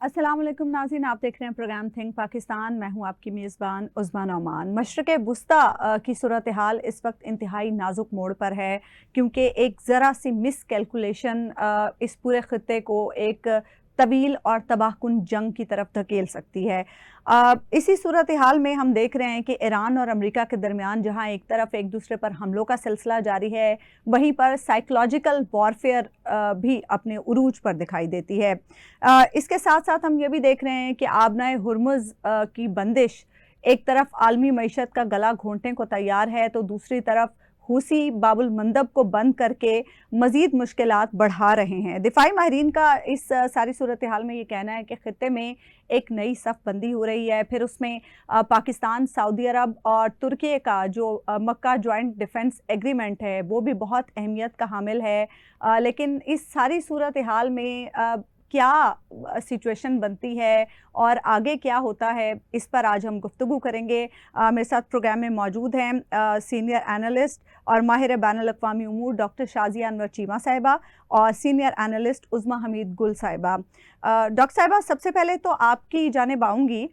अस्सलाम वालेकुम नाज़रीन, आप देख रहे हैं प्रोग्राम थिंक पाकिस्तान। मैं हूं आपकी मेज़बान उस्मा नौमान। मशरिक़ वुस्ता की सूरत हाल इस वक्त इंतहाई नाजुक मोड़ पर है, क्योंकि एक ज़रा सी मिस कैलकुलेशन इस पूरे ख़त्ते को एक तवील और तबाहकुन जंग की तरफ धकेल सकती है। इसी सूरत हाल में हम देख रहे हैं कि ईरान और अमेरिका के दरमियान जहां एक तरफ एक दूसरे पर हमलों का सिलसिला जारी है, वहीं पर साइकोलॉजिकल वॉरफेयर भी अपने उरूज पर दिखाई देती है। इसके साथ साथ हम ये भी देख रहे हैं कि आबनाए हुर्मुज़ की बंदिश एक तरफ आलमी मईशत का गला घोंटने को तैयार है, तो दूसरी तरफ हूसी बाबुल मंदब को बंद करके मज़ीद मुश्किलात बढ़ा रहे हैं। दिफाई माहिरीन का इस सारी सूरत हाल में ये कहना है कि ख़ित्ते में एक नई सफ़बंदी हो रही है। फिर उसमें पाकिस्तान, सऊदी अरब और तुर्की का जो मक्का जॉइंट डिफेंस एग्रीमेंट है वो भी बहुत अहमियत का हामिल है। लेकिन इस सारी सूरत हाल में क्या सिचुएशन बनती है और आगे क्या होता है, इस पर आज हम गुफ्तगू करेंगे। मेरे साथ प्रोग्राम में मौजूद हैं सीनियर एनालिस्ट और माहिर बैनुल अक़वामी उमूर डॉक्टर शाज़िया अनवर चीमा साहिबा और सीनियर एनालिस्ट उज़्मा हमीद गुल साहिबा। डॉक्टर साहिबा, सबसे पहले तो आपकी जानिब आऊँगी।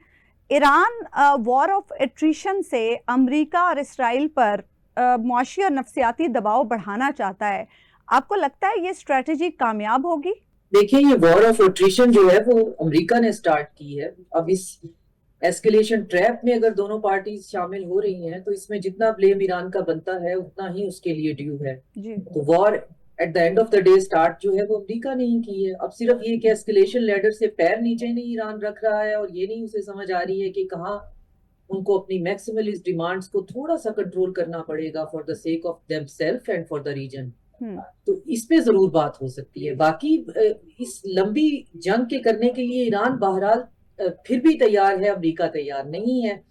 ईरान वॉर ऑफ एट्रिशन से अमरीका और इसराइल पर मुआशी और नफ्सियाती दबाव बढ़ाना चाहता है। आपको लगता है ये स्ट्रेटजी कामयाब होगी? देखिए, ये वॉर ऑफ अट्रिशन जो है वो अमेरिका ने स्टार्ट की है। अब इस एस्केलेशन ट्रैप में अगर दोनों पार्टी शामिल हो रही हैं तो इसमें जितना ब्लेम ईरान का बनता है उतना ही उसके लिए ड्यू है। तो war at the end of the day start जो है वो अमेरिका ने ही की है। अब सिर्फ ये कि एस्केलेशन लैडर से पैर नीचे नहीं ईरान रख रहा है और ये नहीं उसे समझ आ रही है कि कहाँ उनको अपनी मैक्सिमलिस्ट डिमांड्स को थोड़ा सा कंट्रोल करना पड़ेगा for the sake of themselves and for the region. तो इस पे जरूर बात हो सकती है। बाकी इस लंबी जंग के करने के लिए ईरान बहरहाल फिर भी तैयार है, अमेरिका तैयार नहीं है।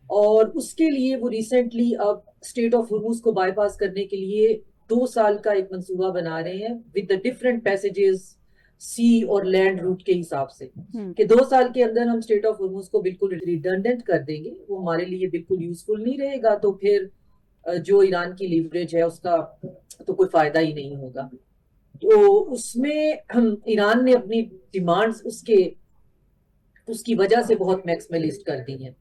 और उसके लिए वो रिसेंटली अब स्टेट ऑफ हुर्मुज को बाईपास करने के लिए 2 साल का एक मंसूबा बना रहे हैं विद द डिफरेंट पैसेजेस सी और लैंड रूट के हिसाब से कि 2 साल के अंदर हम स्टेट ऑफ हुर्मुज को बिल्कुल रिडंडेंट कर देंगे, वो हमारे लिए बिल्कुल यूजफुल नहीं रहेगा। तो फिर जो ईरान की लीवरेज है उसका तो कोई फायदा ही नहीं होगा। तो उसमें ईरान ने अपनी डिमांड्स उसकी वजह से बहुत मैक्सिमलिस्ट कर दी हैं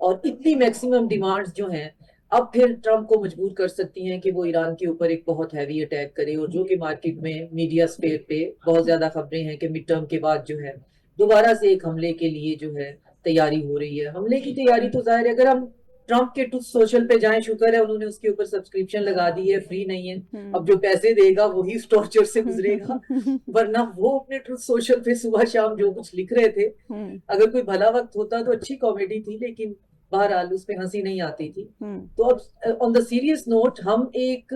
और इतनी मैक्सिमम डिमांड्स जो हैं अब फिर ट्रम्प को मजबूर कर सकती हैं कि वो ईरान के ऊपर एक बहुत हैवी अटैक करे। और जो कि मार्केट में मीडिया स्पेयर पे बहुत ज्यादा खबरें हैं कि मिड टर्म के बाद जो है दोबारा से एक हमले के लिए जो है तैयारी हो रही है। हमले की तैयारी तो जाहिर है, अगर हम ट्रम्प के ट्रुथ सोशल पे जाएं, शुक्र है उन्होंने उसके ऊपर सब्सक्रिप्शन लगा दी है, फ्री नहीं है। अब जो पैसे देगा वही इस टॉर्चर से गुजरेगा, वरना वो अपने ट्रुथ सोशल पे सुबह शाम जो कुछ लिख रहे थे, अगर कोई भला वक्त होता तो अच्छी कॉमेडी थी, लेकिन बहरहाल उस पे हंसी नहीं आती थी। तो अब ऑन द सीरियस नोट, हम एक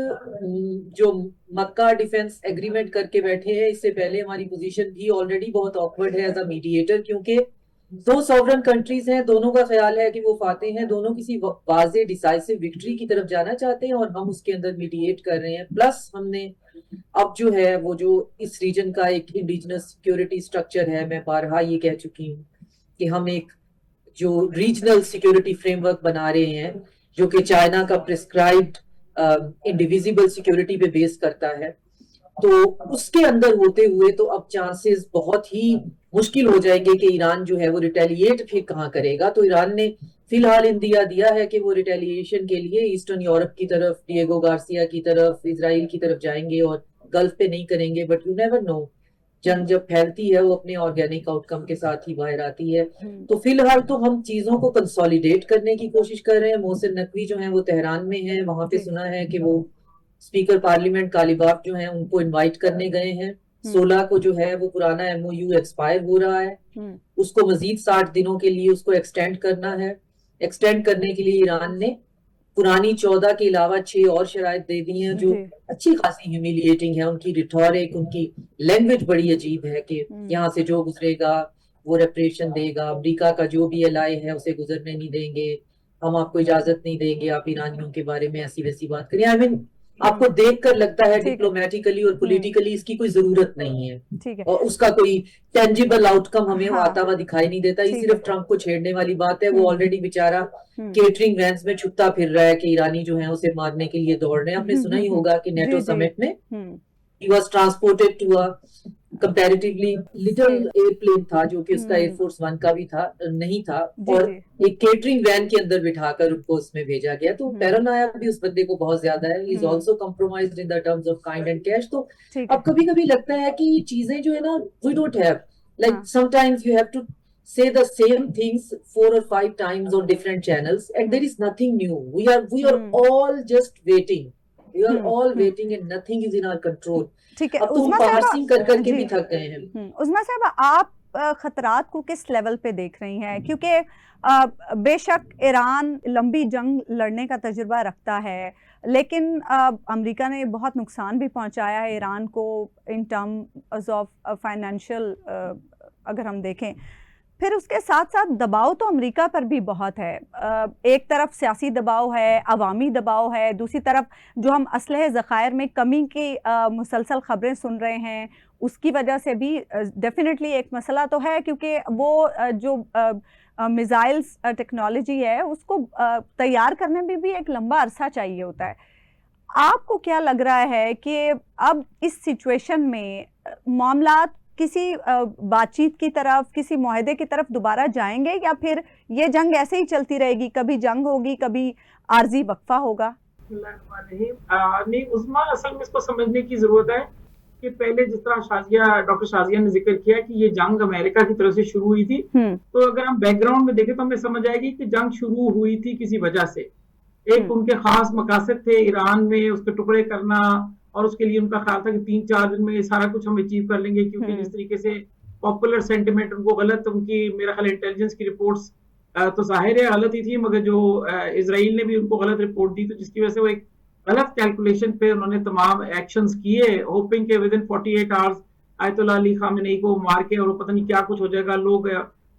जो मक्का डिफेंस एग्रीमेंट करके बैठे हैं, इससे पहले हमारी पोजीशन भी ऑलरेडी बहुत ऑकवर्ड है एज अ मीडिएटर, क्योंकि 2 सॉवरन कंट्रीज हैं, दोनों का ख्याल है कि वो फाते हैं, दोनों किसी वाजे डिसाइसिव विक्ट्री की तरफ जाना चाहते हैं और हम उसके अंदर मीडिएट कर रहे हैं। प्लस हमने अब जो है वो जो इस रीजन का एक इंडिजिनस सिक्योरिटी स्ट्रक्चर है, मैं बारहा ये कह चुकी हूँ कि हम एक जो रीजनल सिक्योरिटी फ्रेमवर्क बना रहे हैं जो कि चाइना का प्रिस्क्राइब्ड इंडिविजिबल सिक्योरिटी पे बेस करता है। तो उसके अंदर होते हुए तो अब चांसेस बहुत ही मुश्किल हो जाएंगे कि ईरान जो है वो रिटेलिएट फिर कहाँ करेगा। तो ईरान ने फिलहाल इंदिया दिया है कि वो रिटेलिएशन के लिए ईस्टर्न यूरोप की तरफ, डिएगो गार्सिया की तरफ, इजराइल की तरफ जाएंगे और गल्फ पे नहीं करेंगे। बट यू नेवर नो, जंग जब फैलती है वो अपने ऑर्गेनिक आउटकम के साथ ही बाहर आती है। तो फिलहाल तो हम चीजों को कंसोलिडेट करने की कोशिश कर रहे हैं। मोहसिन नकवी जो है वो तेहरान में है, वहां पे सुना है कि वो स्पीकर पार्लियामेंट कालीबाफ जो है उनको इनवाइट करने गए हैं। 16 को जो है वो पुराना एमओयू एक्सपायर हो रहा है, उसको मजीद 60 दिनों के लिए उसको एक्सटेंड करना है। एक्सटेंड करने के लिए ईरान ने पुरानी 14 के अलावा 6 और शराइत दे दी हैं, जो अच्छी खासी ह्यूमिलिएटिंग है। उनकी रिटोरिक, उनकी लैंग्वेज बड़ी अजीब है कि यहाँ से जो गुजरेगा वो रेपरेशन देगा, अमेरिका का जो भी एलाई है उसे गुजरने नहीं देंगे, हम आपको इजाजत नहीं देंगे आप ईरानियों के बारे में ऐसी वैसी बात करिए। आई मीन आपको देखकर लगता है डिप्लोमेटिकली और पॉलिटिकली इसकी कोई जरूरत नहीं है और उसका कोई टेंजिबल आउटकम हमें आता हुआ दिखाई नहीं देता। ये सिर्फ ट्रम्प को छेड़ने वाली बात है। वो ऑलरेडी बेचारा केटरिंग वैन्स में छुपता फिर रहा है कि ईरानी जो है उसे मारने के लिए दौड़ रहे हैं। आपने सुना ही होगा कि नेटो समिट में he was transported to a comparatively little airplane था जो कि उसका हम्म। एयरफोर्स 1 का भी था नहीं था, जी और जी। एक केटरिंग वैन के अंदर बिठाकर उनको उसमें भेजा गया। तो पैरानोया भी उस बंदे को बहुत ज्यादा है, is also compromised in the terms of kind and cash. तो ठीक है। अब कभी कभी लगता है कि ये चीजें जो है ना, वी डोंट हैव, हाँ। like sometimes you have to say the same things 4 or 5 times on different channels and there is nothing new. We are all just waiting. We are all waiting and nothing is in our control. ठीक है अब तो हम उस्मा parsing कर साहब करके जी। भी थक गए हैं। उस्मा साहब आप खतरात को किस लेवल पे देख रही हैं, क्योंकि बेशक ईरान लंबी जंग लड़ने का तजुर्बा रखता है, लेकिन अमेरिका ने बहुत नुकसान भी पहुंचाया है ईरान को इन टर्म्स ऑफ फाइनेंशियल, अगर हम देखें। फिर उसके साथ साथ दबाव तो अमेरिका पर भी बहुत है, एक तरफ सियासी दबाव है, अवामी दबाव है, दूसरी तरफ जो हम असलहे ज़खायर में कमी की मुसलसल ख़बरें सुन रहे हैं उसकी वजह से भी डेफिनेटली एक मसला तो है, क्योंकि वो जो मिसाइल्स टेक्नोलॉजी है उसको तैयार करने में भी एक लंबा अरसा चाहिए होता है। आपको क्या लग रहा है कि अब इस सिचुएशन में मामलात किसी बातचीत की तरफ, किसी मुआहदे की तरफ दोबारा जाएंगे, या फिर ये जंग ऐसे ही चलती रहेगी, कभी जंग होगी कभी आर्जी वक्फा होगा? नहीं उस्मा, असल में इसको समझने की जरूरत है कि पहले जिस तरह डॉक्टर शाजिया ने जिक्र किया कि ये जंग अमेरिका की तरफ से शुरू हुई थी, तो अगर हम बैकग्राउंड में देखें तो हमें समझ आएगी कि जंग शुरू हुई थी किसी वजह से। एक उनके खास मकासद थे ईरान में उसके टुकड़े करना, और उसके लिए उनका ख्याल था कि 3-4 दिन में ये सारा कुछ हम अचीव कर लेंगे, क्योंकि जिस तरीके से पॉपुलर सेंटिमेंट उनको गलत, उनकी मेरा ख्याल इंटेलिजेंस की रिपोर्ट्स तो जाहिर है गलत ही थी, मगर जो इजराइल ने भी उनको गलत रिपोर्ट दी, तो जिसकी वजह से वो एक गलत कैलकुलेशन पे उन्होंने तमाम एक्शंस किए, होपिंग के with in 48 hours ayatollah Ali Khamenei को मार के, और पता नहीं क्या कुछ हो जाएगा, लोग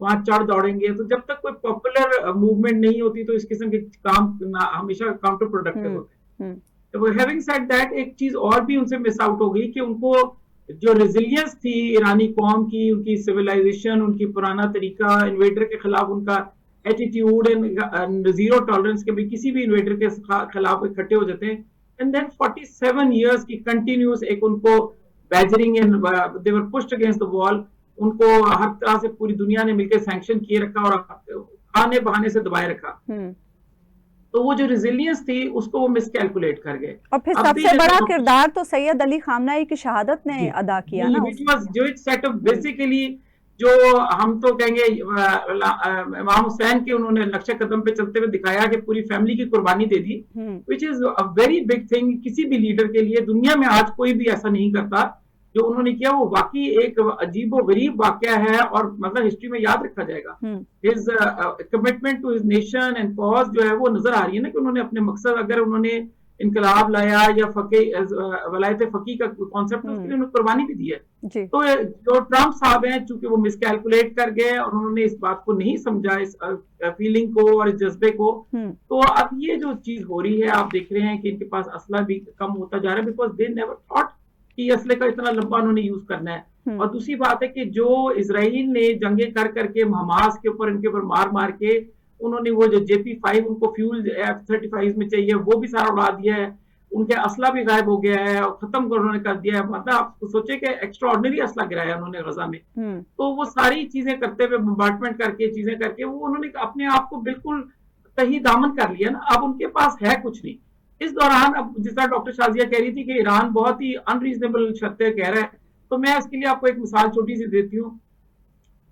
वहां चढ़ दौड़ेंगे। तो जब तक कोई पॉपुलर मूवमेंट नहीं होती तो इस किस्म के काम हमेशा काउंटर प्रोडक्टिव होते हैं। तो हैविंग सेड दैट, एक चीज और भी उनसे मिस आउट हो गई कि उनको जो रेजिलियंस थी ईरानी कौम की, उनकी सिविलाइजेशन, उनकी पुराना तरीका, इन्वेडर के खिलाफ उनका एटीट्यूड एंड जीरो टॉलरेंस के भी किसी भी इन्वेडर के खिलाफ इकट्ठे हो जाते हैं। एंड देन 47 इयर्स की कंटिन्यूस एक उनको badgering and they were pushed against the wall, उनको हर तरह से पूरी दुनिया ने मिलकर सैंक्शन किए रखा और खाने बहाने से दबाए रखा। तो वो जो रेजिलियंस थी उसको वो मिसकैलकुलेट कर गए। और फिर सबसे बड़ा किरदार तो सैयद अली खामनेई की शहादत ने अदा किया ना, जो इट सेट अप बेसिकली, जो हम तो कहेंगे इमाम हुसैन के उन्होंने नक्शे कदम पे चलते हुए दिखाया कि पूरी फैमिली की कुर्बानी दे दी, which is a very big thing किसी भी लीडर के लिए। दुनिया में आज कोई भी ऐसा नहीं करता। जो उन्होंने किया वो वाकई एक अजीब व गरीब वाकया है, और मतलब हिस्ट्री में याद रखा जाएगा। His commitment to his nation and cause जो है वो नजर आ रही है ना, कि उन्होंने अपने मकसद, अगर उन्होंने इनकलाब लाया या वलायत फकी का कॉन्सेप्ट, उसके लिए उन्होंने कुर्बानी भी दी है। तो जो ट्रम्प साहब हैं, चूंकि वो मिसकैलकुलेट कर गए और उन्होंने इस बात को नहीं समझा, इस फीलिंग को और इस जज्बे को, तो अब ये जो चीज हो रही है, आप देख रहे हैं कि इनके पास असला भी कम होता जा रहा है, बिकॉज दे नेवर थॉट कि असले का इतना लंबा उन्होंने यूज करना है। और दूसरी बात है कि जो इजराइल ने जंगे कर करके हमास के ऊपर, इनके ऊपर मार मार के उन्होंने वो जो JP-5 उनको फ्यूल F-35 में चाहिए वो भी सारा उड़ा दिया है, उनके असला भी गायब हो गया है और खत्म उन्होंने कर दिया है। मतलब आप सोचे कि एक्स्ट्राऑर्डिनरी असला गिराया उन्होंने गजा में। तो वो सारी चीजें करते हुए, बम्बार्डमेंट करके, चीजें करके, वो उन्होंने अपने आप को बिल्कुल तही दामन कर लिया ना। अब उनके पास है कुछ नहीं। इस दौरान अब जिस तरह डॉक्टर शाजिया कह रही थी कि ईरान बहुत ही अनरीजनेबल शर्तें कह रहा है, तो मैं इसके लिए आपको एक मिसाल छोटी सी देती हूँ।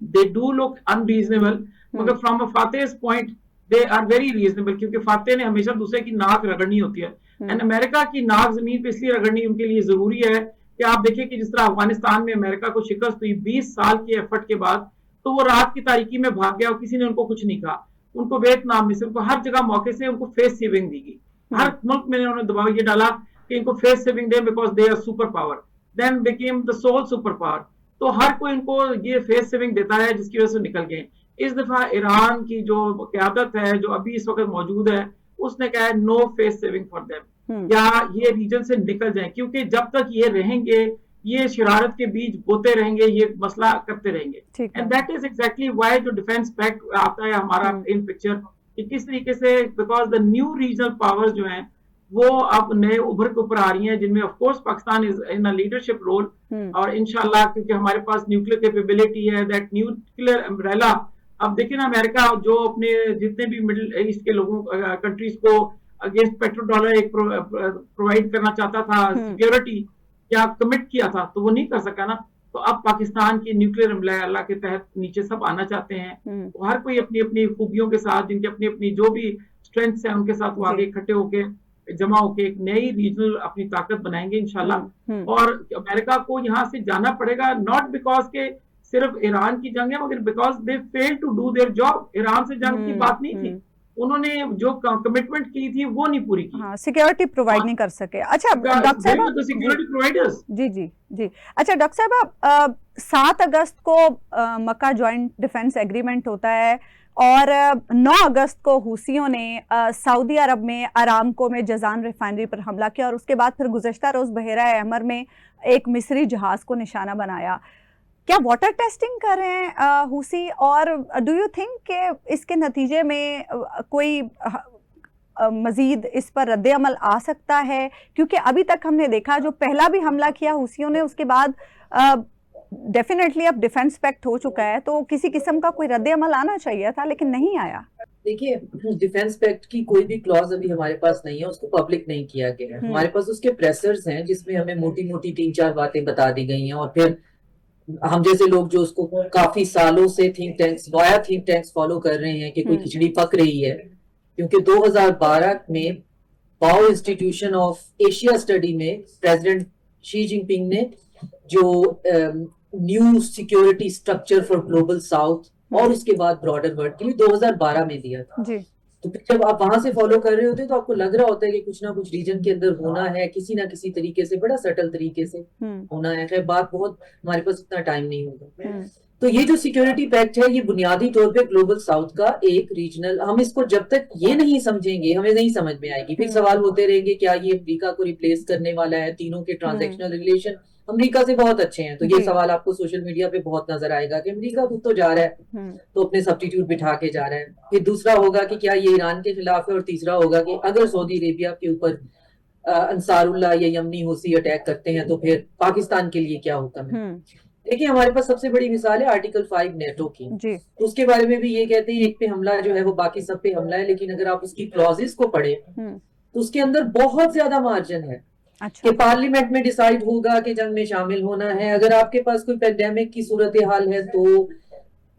दे डू लुक अनरीजनेबल, मगर from a Fateh's point they are very reasonable, क्योंकि फातेह ने हमेशा दूसरे की नाक रगड़नी होती है। एंड अमेरिका की नाक जमीन पे इसलिए रगड़नी उनके लिए जरूरी है कि आप देखिए कि जिस तरह अफगानिस्तान में अमेरिका को शिकस्त हुई 20 साल के एफर्ट के बाद, तो वो रात की तारीकी में भाग गया और किसी ने उनको कुछ नहीं कहा। उनको वियतनाम में से, उनको हर जगह मौके से उनको फेस सेविंग दी गई। हर मुल्क में उन्होंने दबाव ये डाला कि इनको फेस सेविंग दे, because they are super power, then became the sole super power. तो हर कोई इनको ये फेस सेविंग देता है, जिसकी वजह से निकल गए। इस दफा ईरान की जो क़यादत है, जो अभी इस वक्त मौजूद है, उसने कहा है no face saving for them, या ये रीजन से निकल जाए, क्योंकि जब तक ये रहेंगे, ये शरारत के बीज बोते रहेंगे, ये मसला करते रहेंगे। And that is exactly why जो डिफेंस पैक्ट आता है हमारा इन पिक्चर, कि किस तरीके से, because the new regional powers जो हैं वो अब नए उभर के ऊपर आ रही हैं, जिनमें of course Pakistan is in a leadership role, और इंशाल्लाह क्योंकि हमारे पास न्यूक्लियर कैपेबिलिटी है, दैट न्यूक्लियर अम्ब्रेला। अब देखिए ना, अमेरिका जो अपने जितने भी मिडिल ईस्ट के लोगों कंट्रीज को अगेंस्ट पेट्रो डॉलर एक प्रोवाइड करना चाहता था सिक्योरिटी, क्या कमिट किया था, तो वो नहीं कर सका ना। तो अब पाकिस्तान की न्यूक्लियर अम्ब्रेला के तहत नीचे सब आना चाहते हैं। हर कोई अपनी अपनी खूबियों के साथ, जिनकी अपनी अपनी जो भी स्ट्रेंथ्स हैं उनके साथ वो आगे इकट्ठे होके जमा होके एक नई रीजनल अपनी ताकत बनाएंगे इंशाल्लाह। और अमेरिका को यहाँ से जाना पड़ेगा, नॉट बिकॉज के सिर्फ ईरान की जंग है, मगर because they fail to do their job. Iran से जंग की बात नहीं थी, उन्होंने जो कमिटमेंट की थी वो नहीं पूरी की। हाँ, सिक्योरिटी प्रोवाइड नहीं कर सके। अच्छा डॉक्टर साहब, सिक्योरिटी प्रोवाइडर्स, जी जी जी, अच्छा डॉक्टर साहब, 7 अगस्त को मक्का जॉइंट डिफेंस एग्रीमेंट होता है और 9 अगस्त को हूसियों ने सऊदी अरब में अरामको में जजान रिफाइनरी पर हमला किया और उसके बाद फिर गुज़श्ता रोज़ बहेरा अहमर में एक मिस्री जहाज को निशाना बनाया। क्या वाटर टेस्टिंग कर रहे हैं हूसी, और डू यू थिंक कि इसके नतीजे में कोई मजीद इस पर रद्द अमल आ सकता है? क्योंकि अभी तक हमने देखा जो पहला भी हमला किया हूसियों ने, उसके बाद डेफिनेटली अब डिफेंस पैक्ट हो चुका है, तो किसी किस्म का कोई रद्द अमल आना चाहिए था, लेकिन नहीं आया। देखिए, डिफेंस पैक्ट की कोई भी क्लॉज अभी हमारे पास नहीं है, उसको पब्लिक नहीं किया गया है। हमारे पास उसके प्रेसर्स हैं जिसमें हमें मोटी मोटी 3-4 बातें बता दी गई हैं, और फिर हम जैसे लोग जो उसको काफी सालों से थिंक टैंक्स फॉलो कर रहे हैं कि कोई खिचड़ी पक रही है। क्योंकि 2012 में बाओ इंस्टीट्यूशन ऑफ एशिया स्टडी में प्रेसिडेंट शी जिनपिंग ने जो new security structure for global south और उसके बाद ब्रॉडर वर्ल्ड के लिए 2012 में दिया था जी। तो जब आप वहां से फॉलो कर रहे होते हैं तो आपको लग रहा होता है कि कुछ ना कुछ रीजन के अंदर होना है, किसी ना किसी तरीके से, बड़ा सटल तरीके से होना है। खैर बात बहुत, हमारे पास इतना टाइम नहीं होगा। तो ये जो सिक्योरिटी पैक्ट है, ये बुनियादी तौर पे ग्लोबल साउथ का एक रीजनल, हम इसको जब तक ये नहीं समझेंगे हमें नहीं समझ में आएगी। फिर सवाल होते रहेंगे क्या ये अमेरिका को रिप्लेस करने वाला है? तीनों के ट्रांजैक्शनल रिलेशन अमेरिका से बहुत अच्छे हैं, तो ये सवाल आपको सोशल मीडिया पे बहुत नजर आएगा कि अमेरिका खुद तो जा रहा है तो अपने सब्स्टिट्यूट बिठा के जा रहा है। फिर दूसरा होगा कि क्या ये ईरान के खिलाफ है, और तीसरा होगा कि अगर सऊदी अरेबिया के ऊपर अंसारुल्लाह या यमनी हुसी अटैक करते हैं तो फिर पाकिस्तान के लिए क्या हुक्म है? देखिए, हमारे पास सबसे बड़ी मिसाल है आर्टिकल 5 नेटो की। तो उसके बारे में भी ये कहते हैं एक पे हमला जो है वो बाकी सब पे हमला है, लेकिन अगर आप उसकी क्लॉजेस को पढ़े तो उसके अंदर बहुत ज्यादा मार्जिन है। अच्छा। कि पार्लियामेंट में डिसाइड होगा कि जंग में शामिल होना है, अगर आपके पास कोई पेंडेमिक की सूरत हाल है तो,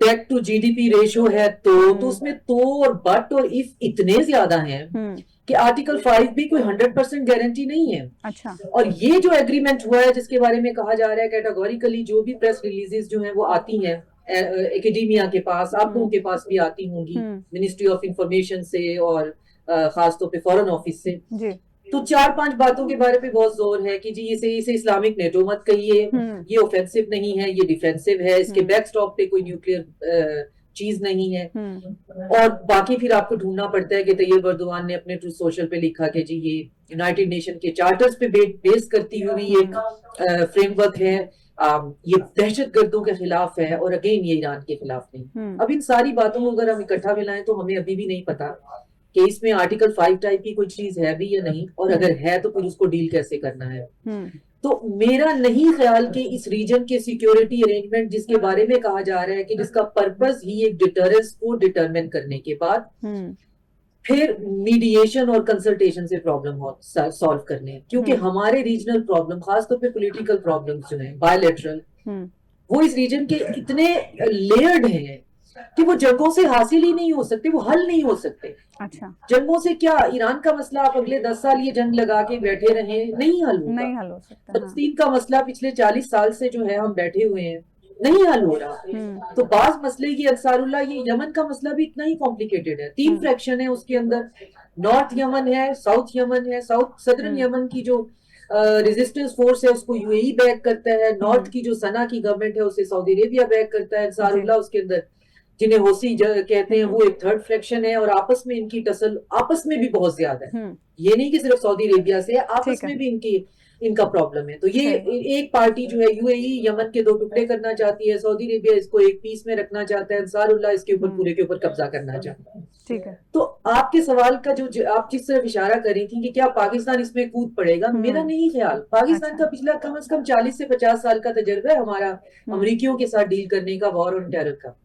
टेक टू जीडीपी रेशो है तो उसमें तो और बट और इफ इतने ज्यादा हैं कि आर्टिकल 5 भी कोई 100% गारंटी नहीं है। अच्छा। और ये जो एग्रीमेंट हुआ है जिसके बारे में कहा जा रहा है कैटेगोरिकली, जो भी प्रेस रिलीजेस जो है वो आती हैं एकेडेमिया के पास, आप लोगों के पास भी आती होंगी, मिनिस्ट्री ऑफ इंफॉर्मेशन से और खासतौर पे फॉरेन ऑफिस से जी। तो 4-5 बातों के बारे में बहुत जोर है कि जी इसे इस्लामिक नेटो मत कहिए, ये ऑफेंसिव नहीं है, ये डिफेंसिव है, इसके बैकस्टॉप पे कोई न्यूक्लियर चीज नहीं है। और बाकी फिर आपको ढूंढना पड़ता है कि तैयब अर्दोआन ने अपने ट्रूथ सोशल पे लिखा कि जी ये यूनाइटेड नेशन के चार्टर्स पे बेस करती हुई एक फ्रेमवर्क है, ये दहशतगर्दों के खिलाफ है, और अगेन ये ईरान के खिलाफ नहीं। अब इन सारी बातों को अगर हम इकट्ठा मिलाएं तो हमें अभी भी नहीं पता कि इसमें आर्टिकल 5 टाइप की कोई चीज है भी या नहीं, और अगर है तो फिर उसको डील कैसे करना है। तो मेरा नहीं ख्याल कि इस रीजन के सिक्योरिटी अरेंजमेंट जिसके बारे में कहा जा रहा है कि जिसका पर्पस ही एक डिटरेंस को डिटरमिन करने के बाद फिर मीडिएशन और कंसल्टेशन से प्रॉब्लम सॉल्व करने हैं, क्योंकि हमारे रीजनल प्रॉब्लम, खासतौर पे पॉलिटिकल प्रॉब्लम्स जो हैं बायलैटरल, वो इस रीजन के इतने लेयर्ड हैं कि वो जंगों से हासिल ही नहीं हो सकते, वो हल नहीं हो सकते। अच्छा। जंगों से क्या, ईरान का मसला आप अगले 10 साल ये जंग लगा के बैठे रहे, नहीं हल होगा, नहीं हल हो सकता। फलस्तीन का मसला पिछले 40 साल से जो है हम बैठे हुए हैं, नहीं हल हो रहा। तो बाज मसले की अंसारुल्लाह, ये यमन का मसला भी इतना ही कॉम्प्लिकेटेड है। 3 फ्रैक्शन है उसके अंदर, नॉर्थ यमन है, साउथ यमन है। साउथ सदर्न यमन की जो रेजिस्टेंस फोर्स है उसको यूएई बैक करता है, नॉर्थ की जो सना की गवर्नमेंट है उसे सऊदी अरेबिया बैक करता है। अंसारुल्लाह उसके अंदर, जिन्हें होसी कहते हैं, वो एक थर्ड फ्रैक्शन है, और आपस में इनकी टसल आपस में भी बहुत ज्यादा है। ये नहीं कि सिर्फ सऊदी अरेबिया से, आपस में भी इनका प्रॉब्लम है। तो ये एक पार्टी जो है यूएई यमन के 2 टुकड़े करना चाहती है, सऊदी अरेबिया इसको एक पीस में रखना चाहता है, अंसारुल्लाह इसके ऊपर पूरे के ऊपर कब्जा करना चाहता है। ठीक है। तो आपके सवाल का आप जिस तरफ इशारा कर रही थी कि क्या पाकिस्तान इसमें कूद पड़ेगा, मेरा नहीं ख्याल। पाकिस्तान अच्छा। का पिछला कम से कम 40 से 50 साल का तजर्बा है हमारा अमरीकियों के साथ डील करने का, वॉर ऑन टेरर का।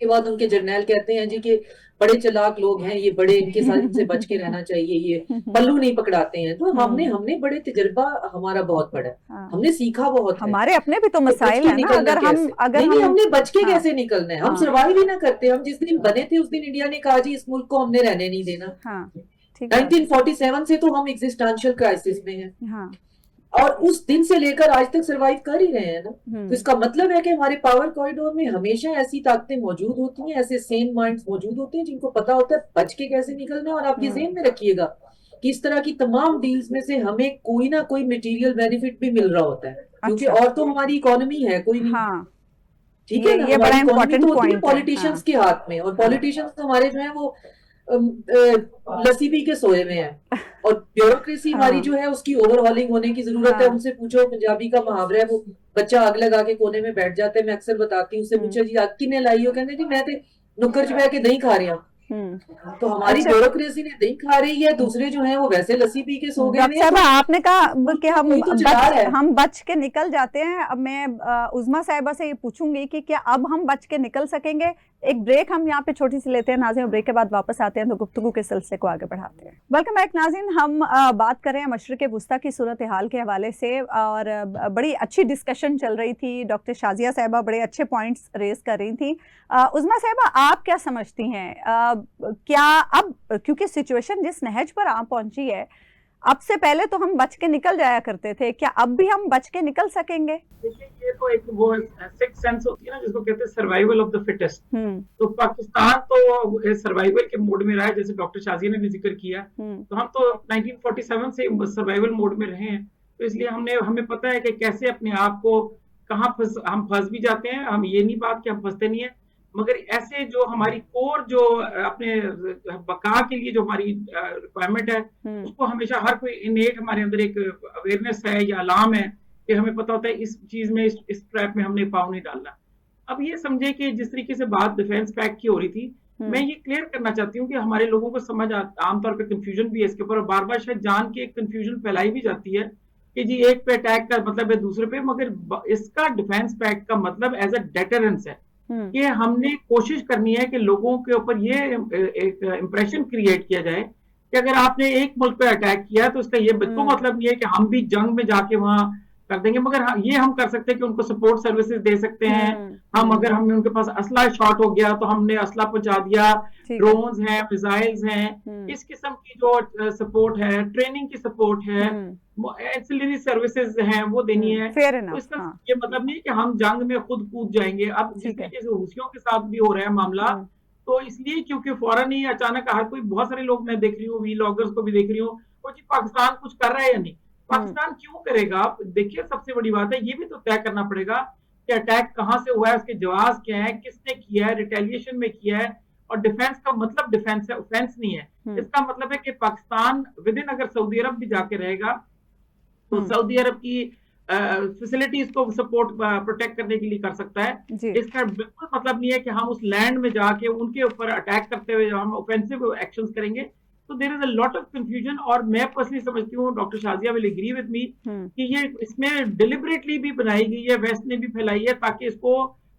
के बाद उनके जर्नैल कहते हैं जी कि बड़े चालाक लोग हैं ये, बड़े इनके साथ, इनसे बच के रहना चाहिए, ये पल्लू नहीं पकड़ाते हैं। तो हमने बड़े तजर्बा हमारा बहुत बड़ा है, हमने सीखा बहुत है। हमारे अपने भी तो मसाइल है ना, अगर नहीं, हमने बच के कैसे निकलना है, हम सर्वाइव ही ना करते। हम जिस दिन बने थे उस दिन इंडिया ने कहा जी इस मुल्क को हमने रहने नहीं देना। 1947 से तो हम एग्जिस्टेंशियल क्राइसिस में हैं, और उस दिन से लेकर आज तक सरवाइव कर ही रहे हैं ना। तो इसका मतलब है कि हमारे पावर कॉरिडोर में हमेशा ऐसी ताकतें मौजूद होती हैं, ऐसे सेन माइंड्स मौजूद होते हैं जिनको पता होता है बच के कैसे निकलना है। और आप ये ज़हन में रखिएगा कि इस तरह की तमाम डील्स में से हमें कोई ना कोई मटेरियल बेनिफिट भी मिल रहा होता है, क्योंकि और तो हमारी इकोनॉमी है कोई नहीं। ठीक है ना, ये बड़ा इंपॉर्टेंट पॉइंट है पॉलिटिशियंस के हाथ में, और पॉलिटिशियंस तो हमारे जो है वो लस्सी पी के सोए में है, और ब्यूरोक्रेसी हमारी जो है उसकी ओवरहॉलिंग होने की जरूरत है। उनसे पूछो, पंजाबी का मुहावरा है वो, बच्चा आग लगा के कोने में बैठ जाता है, मैं अक्सर बताती हूँ, उससे पूछो जी आग किने लाई हो, कहते जी मैं तो नुक्कड़ च बैठ के दही खा रहा हूँ। तो हमारी ब्यूरोक्रेसी ने दही खा रही है, दूसरे जो है वो वैसे लस्सी पी के सो गए। साहब आपने कहा कि हम बच के निकल जाते हैं। अब मैं उज़मा साहिबा से ये पूछूंगी कि क्या अब हम बच के निकल सकेंगे। एक ब्रेक हम यहाँ पे छोटी सी लेते हैं नाज़रीन, ब्रेक के बाद वापस आते हैं तो गुफ्तगू के सिलसिले को आगे बढ़ाते हैं। वेलकम बैक नाज़रीन, हम बात कर रहे हैं मशरिक़ वुस्ता की सूरत हाल के हवाले से, और बड़ी अच्छी डिस्कशन चल रही थी। डॉक्टर शाजिया साहिबा बड़े अच्छे पॉइंट्स रेज कर रही थी। उज़मा साहिबा आप क्या समझती हैं, क्या अब क्योंकि सिचुएशन जिस नहज पर आप पहुंची है, अब से पहले तो हम बच के निकल जाया करते थे, क्या अब भी हम बच के निकल सकेंगे? देखिए ये तो एक वो सिक्स सेंस होती है ना जिसको कहते हैं सर्वाइवल ऑफ द फिटेस्ट। तो पाकिस्तान तो सर्वाइवल के मोड में रहा है, जैसे डॉक्टर शाजिया ने भी जिक्र किया। तो हम तो 1947 से सर्वाइवल मोड में रहे हैं, तो इसलिए हमें पता है कि कैसे अपने आप को कहाँ हम फंस भी जाते हैं। हम ये नहीं बात कि हम फंसते नहीं है, मगर ऐसे जो हमारी कोर जो अपने बका के लिए जो हमारी रिक्वायरमेंट है, उसको हमेशा हर कोई इनेट हमारे अंदर एक अवेयरनेस है या अलार्म है कि हमें पता होता है इस चीज में, इस ट्रैप में हमने पाँव नहीं डालना। अब ये समझे कि जिस तरीके से बात डिफेंस पैक्ट की हो रही थी, मैं ये क्लियर करना चाहती हूँ कि हमारे लोगों को समझ आमतौर पर कंफ्यूजन भी है इसके ऊपर, और बार बार शायद जान के कंफ्यूजन फैलाई भी जाती है कि जी एक पे अटैक का मतलब है दूसरे पे, मगर इसका डिफेंस पैक्ट का मतलब एज अ डेटरेंस है कि हमने कोशिश करनी है कि लोगों के ऊपर ये एक इंप्रेशन क्रिएट किया जाए कि अगर आपने एक मुल्क पे अटैक किया तो इसका ये बिल्कुल मतलब नहीं है कि हम भी जंग में जाके वहां कर देंगे, मगर ये हम कर सकते हैं कि उनको सपोर्ट सर्विसेज दे सकते हैं। हम अगर हमने उनके पास असला शॉर्ट हो गया तो हमने असला पहुंचा दिया, ड्रोन्स हैं, मिसाइल्स हैं, इस किस्म की जो सपोर्ट है, ट्रेनिंग की सपोर्ट है, एक्सिलरी सर्विसेज हैं वो देनी है। तो इसका ये मतलब नहीं है कि हम जंग में खुद कूद जाएंगे। अब जिस तरीके से रूसियों के साथ भी हो रहा है मामला, तो इसलिए क्योंकि फौरन ही अचानक हर कोई, बहुत सारे लोग मैं देख रही हूँ, वीलॉगर्स को भी देख रही हूँ, वो जी पाकिस्तान कुछ कर रहा है या नहीं, पाकिस्तान क्यों करेगा। देखिए सबसे बड़ी बात है ये भी तो तय करना पड़ेगा कि अटैक कहाँ से हुआ है, उसके जवाब क्या है, किसने किया है, रिटेलिएशन में किया है। और डिफेंस का मतलब डिफेंस है, ऑफेंस नहीं है। इसका मतलब है कि पाकिस्तान विद इन अगर सऊदी अरब भी जाके रहेगा तो सऊदी अरब की फैसिलिटीज को सपोर्ट प्रोटेक्ट करने के लिए कर सकता है। इसका बिल्कुल मतलब नहीं है कि हम उस लैंड में जाके उनके ऊपर अटैक करते हुए हम ऑफेंसिव एक्शंस करेंगे। तो there is a lot of confusion, और मैं पर्सनली समझती हूँ, doctor Shazia will agree with me, कि ये इसमें डिलिबरेटली भी बनाई गई है, वेस्ट ने भी फैलाई है ताकि इसको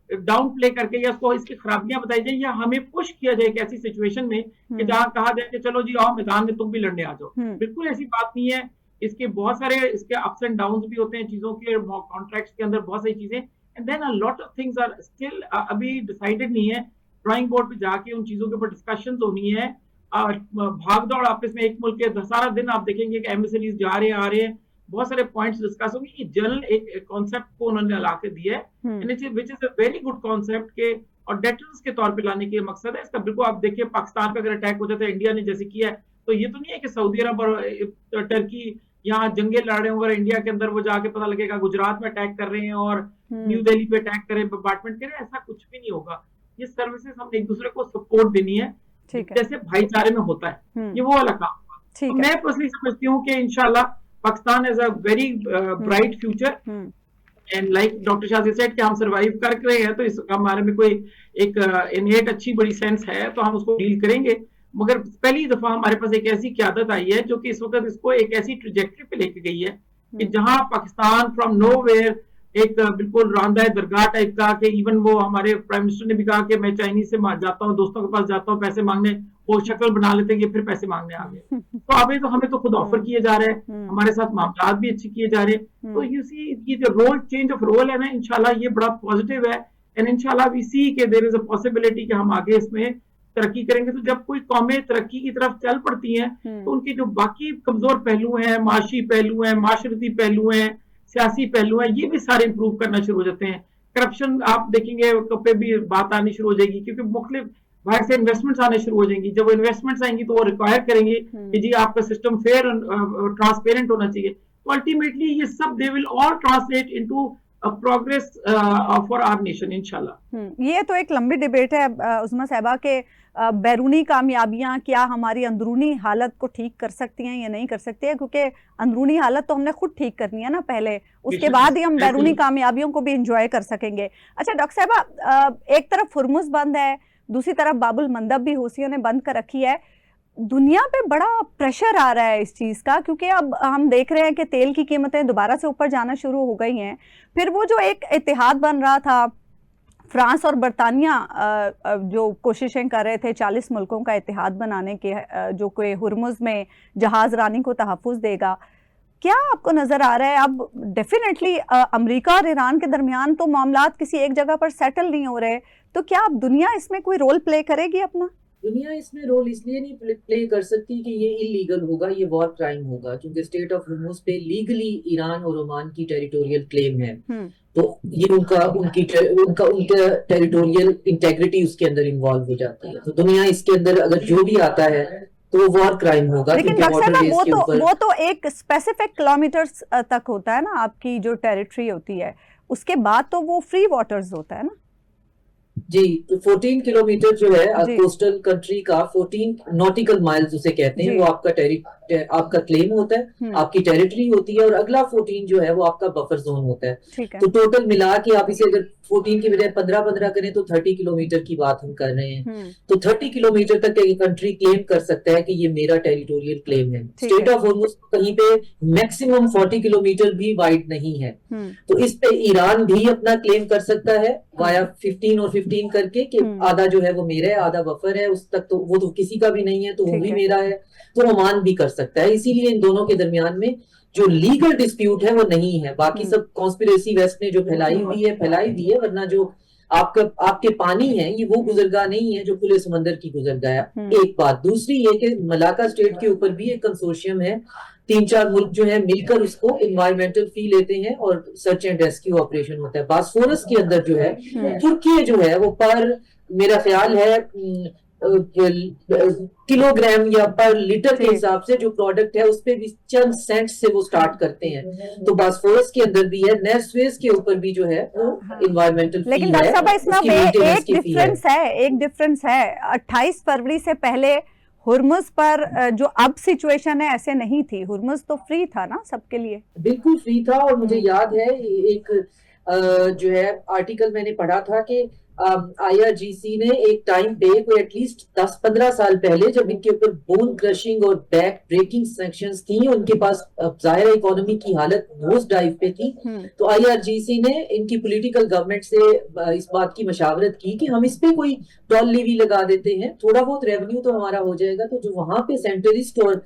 डाउन प्ले करके या उसको इसकी खराबियां बताई जाए, या हमें पुश किया जाए एक ऐसी सिचुएशन में कि जहां कहा जाए कि चलो जी आओ मैदान में तुम भी लड़ने आ जाओ। बिल्कुल ऐसी बात नहीं है। इसके बहुत सारे इसके अप्स एंड डाउन्स भी होते हैं चीजों के, कॉन्ट्रैक्ट्स के अंदर बहुत सारी चीजें, and then a lot of things are still अभी डिसाइडेड नहीं है। ड्राइंग बोर्ड पे जाके उन चीजों के ऊपर डिस्कशंस होनी है। भाग दौड़ आपस में एक मुल्क के सारा दिन आप देखेंगे कि एम्बेसीज जा रहे हैं आ रहे हैं, बहुत सारे पॉइंट्स डिस्कस होंगे। ये जनरल एक कॉन्सेप्ट को उन्होंने ला के दिया है, विच is a very good concept के, और डेटरेंस के तौर पे लाने के मकसद है इसका। बिल्कुल आप देखिए पाकिस्तान पे अगर अटैक हो जाता है, इंडिया ने जैसे किया है, तो ये तो नहीं है कि सऊदी अरब और टर्की यहाँ जंगे लड़ रहे होंगे, इंडिया के अंदर वो जाके पता लगेगा गुजरात में अटैक कर रहे हैं और न्यू दिल्ली पे अटैक करें, बम्बार्डमेंट करें, ऐसा कुछ भी नहीं होगा। ये सर्विसेज हम एक दूसरे को सपोर्ट देनी है जैसे भाईचारे में होता है, ये वो वाला काम। तो मैं पर्सनली समझती हूँ कि इंशाल्लाह Pakistan has a very bright future, and like doctor Shazia said कि हम सर्वाइव कर रहे हैं, तो इस हमारे में कोई एक इनहेट अच्छी बड़ी सेंस है, तो हम उसको डील करेंगे। मगर पहली दफा हमारे पास एक ऐसी क़यादत आई है जो कि इस वक्त इसको एक ऐसी ट्रेजेक्टरी पे लेके गई है कि जहां पाकिस्तान फ्रॉम नोवेयर एक बिल्कुल रांदा दरगाह टाइप का, कि इवन वो हमारे प्राइम मिनिस्टर ने भी कहा कि मैं चाइनीज से जाता हूँ, दोस्तों के पास जाता हूँ पैसे मांगने, वो शक्ल बना लेते हैं कि फिर पैसे मांगने आ गए। तो अभी तो हमें तो खुद ऑफर किए जा रहे हैं, हमारे साथ मामलात भी अच्छे किए जा रहे हैं। तो यू सी ये जो रोल चेंज ऑफ रोल है ना, इंशाल्लाह ये बड़ा पॉजिटिव है। एंड इंशाल्लाह वी सी के देयर इज अ पॉसिबिलिटी कि हम आगे इसमें तरक्की करेंगे। तो जब कोई कौमें तरक्की की तरफ चल पड़ती हैं तो उनके जो बाकी कमजोर पहलू हैं, माशी पहलू हैं, माशरती पहलू हैं, सियासी पहलू हैं, ये भी सारे इंप्रूव करना शुरू हो जाते हैं। करप्शन आप देखेंगे पे भी बात आनी शुरू हो जाएगी, क्योंकि मुख्तलिफ बाहर से इन्वेस्टमेंट्स आने शुरू हो जाएंगी। जब इन्वेस्टमेंट्स आएंगी तो वो रिक्वायर करेंगे कि जी आपका सिस्टम फेयर ट्रांसपेरेंट होना चाहिए। तो अल्टीमेटली ये सब they will all translate into progress for our nation इंशाल्लाह। ये तो एक लंबी डिबेट है उस्मा साहिबा के बैरूनी कामयाबियां क्या हमारी अंदरूनी हालत को ठीक कर सकती हैं या नहीं कर सकती है, क्योंकि अंदरूनी हालत तो हमने खुद ठीक करनी है ना पहले, उसके बाद ही हम बैरूनी कामयाबियों को भी इंजॉय कर सकेंगे। अच्छा डॉक्टर साहिबा, एक तरफ हुर्मुज बंद है, दूसरी तरफ बाबुल मंदब भी हूसियों ने बंद कर रखी है। दुनिया पे बड़ा प्रेशर आ रहा है इस चीज़ का, क्योंकि अब हम देख रहे हैं कि तेल की कीमतें दोबारा से ऊपर जाना शुरू हो गई हैं। फिर वो जो एक इत्तेहाद बन रहा था, फ्रांस और बरतानिया जो कोशिशें कर रहे थे 40 मुल्कों का इत्तेहाद बनाने के, जो कोई हुर्मुज में जहाज़ रानी को तहफ़्फ़ुज़ देगा, क्या आपको नज़र आ रहा है अब डेफिनेटली अमेरिका और ईरान के दरमियान तो मामलात किसी एक जगह पर सेटल नहीं हो रहे, तो क्या अब दुनिया इसमें कोई रोल प्ले करेगी अपना? दुनिया इसमें रोल इसलिए नहीं प्ले कर सकती कि ये इलीगल होगा, ये वॉर क्राइम होगा, क्योंकि स्टेट ऑफ हुर्मुज पे लीगली ईरान और ओमान की टेरिटोरियल क्लेम है। तो ये उनका टेरिटोरियल इंटेग्रिटी उसके अंदर इन्वॉल्व हो जाती है। तो दुनिया इसके अंदर अगर जो भी आता है तो वो वॉर क्राइम होगा। लेकिन वो तो एक स्पेसिफिक किलोमीटर्स तक होता है ना, आपकी जो टेरिटरी होती है, उसके बाद तो वो फ्री वाटर्स होता है ना जी। तो 14 किलोमीटर जो है कोस्टल कंट्री का 14 नॉटिकल माइल्स उसे कहते हैं, वो आपका क्लेम होता है, आपकी टेरिटरी होती है, और अगला 14 जो है वो आपका बफर जोन होता है। तो टोटल मिला के आप इसे अगर 14 की बजाय 15 करें तो 30 किलोमीटर की बात हम कर रहे हैं। तो 30 किलोमीटर तक एक कंट्री क्लेम कर सकता है कि ये मेरा टेरिटोरियल क्लेम है। स्टेट ऑफ हुर्मुज कहीं पे मैक्सिमम 40 किलोमीटर भी वाइड नहीं है। तो इस पे ईरान भी अपना क्लेम कर सकता है वाया 15 और 15 करके कि आधा जो है वो मेरा है, आधा बफर है, उस तक तो वो तो किसी का भी नहीं है, तो वो भी मेरा है। तो ओमान भी कर सकता है। इसीलिए इन दोनों के दरमियान में जो लीगल डिस्प्यूट है वो नहीं है। बाकी सब कॉन्स्पिरेसी वेस्ट ने जो फैलाई हुई है, वरना जो आपके पानी है ये वो गुजरगाह नहीं है जो खुले समंदर की गुजरगाह है। एक बात। दूसरी ये कि मलाका स्टेट के ऊपर भी एक कंसोर्शियम है, 3-4 मुल्क जो है मिलकर उसको एनवायरमेंटल फी लेते हैं और सर्च एंड रेस्क्यू ऑपरेशन होता है। बास्फोरस के अंदर जो है तुर्की जो है वो पर मेरा ख्याल है किलोग्राम या पर लीटर के हिसाब से जो प्रोडक्ट है उस पे भी चंद सेंट से वो स्टार्ट करते हैं। तो बास्फोरस के अंदर भी है, नहर स्वेज के ऊपर भी जो है वो एनवायरमेंटल फी है। लेकिन डॉक्टर साहब इसमें एक डिफरेंस है 28 फरवरी से पहले हुर्मुज पर जो अब सिचुएशन है ऐसे नहीं थी। हुर्मुज तो फ्री था ना सबके लिए, बिल्कुल फ्री था। और मुझे याद है एक जो है आर्टिकल मैंने पढ़ा था कि IRGC ने एक टाइम पे कोई एटलीस्ट 10-15 साल पहले, जब इनके ऊपर बोन क्रशिंग और बैक ब्रेकिंग सैंक्शंस थी, उनके पास जाहिर इकोनॉमी की हालत नोज डाइव पे थी, तो IRGC ने इनकी पॉलिटिकल गवर्नमेंट से इस बात की मशावरत की कि हम इस पे कोई टोल लेवी लगा देते हैं, थोड़ा बहुत रेवेन्यू तो हमारा हो जाएगा। तो जो वहां पे सेंटरिस्ट और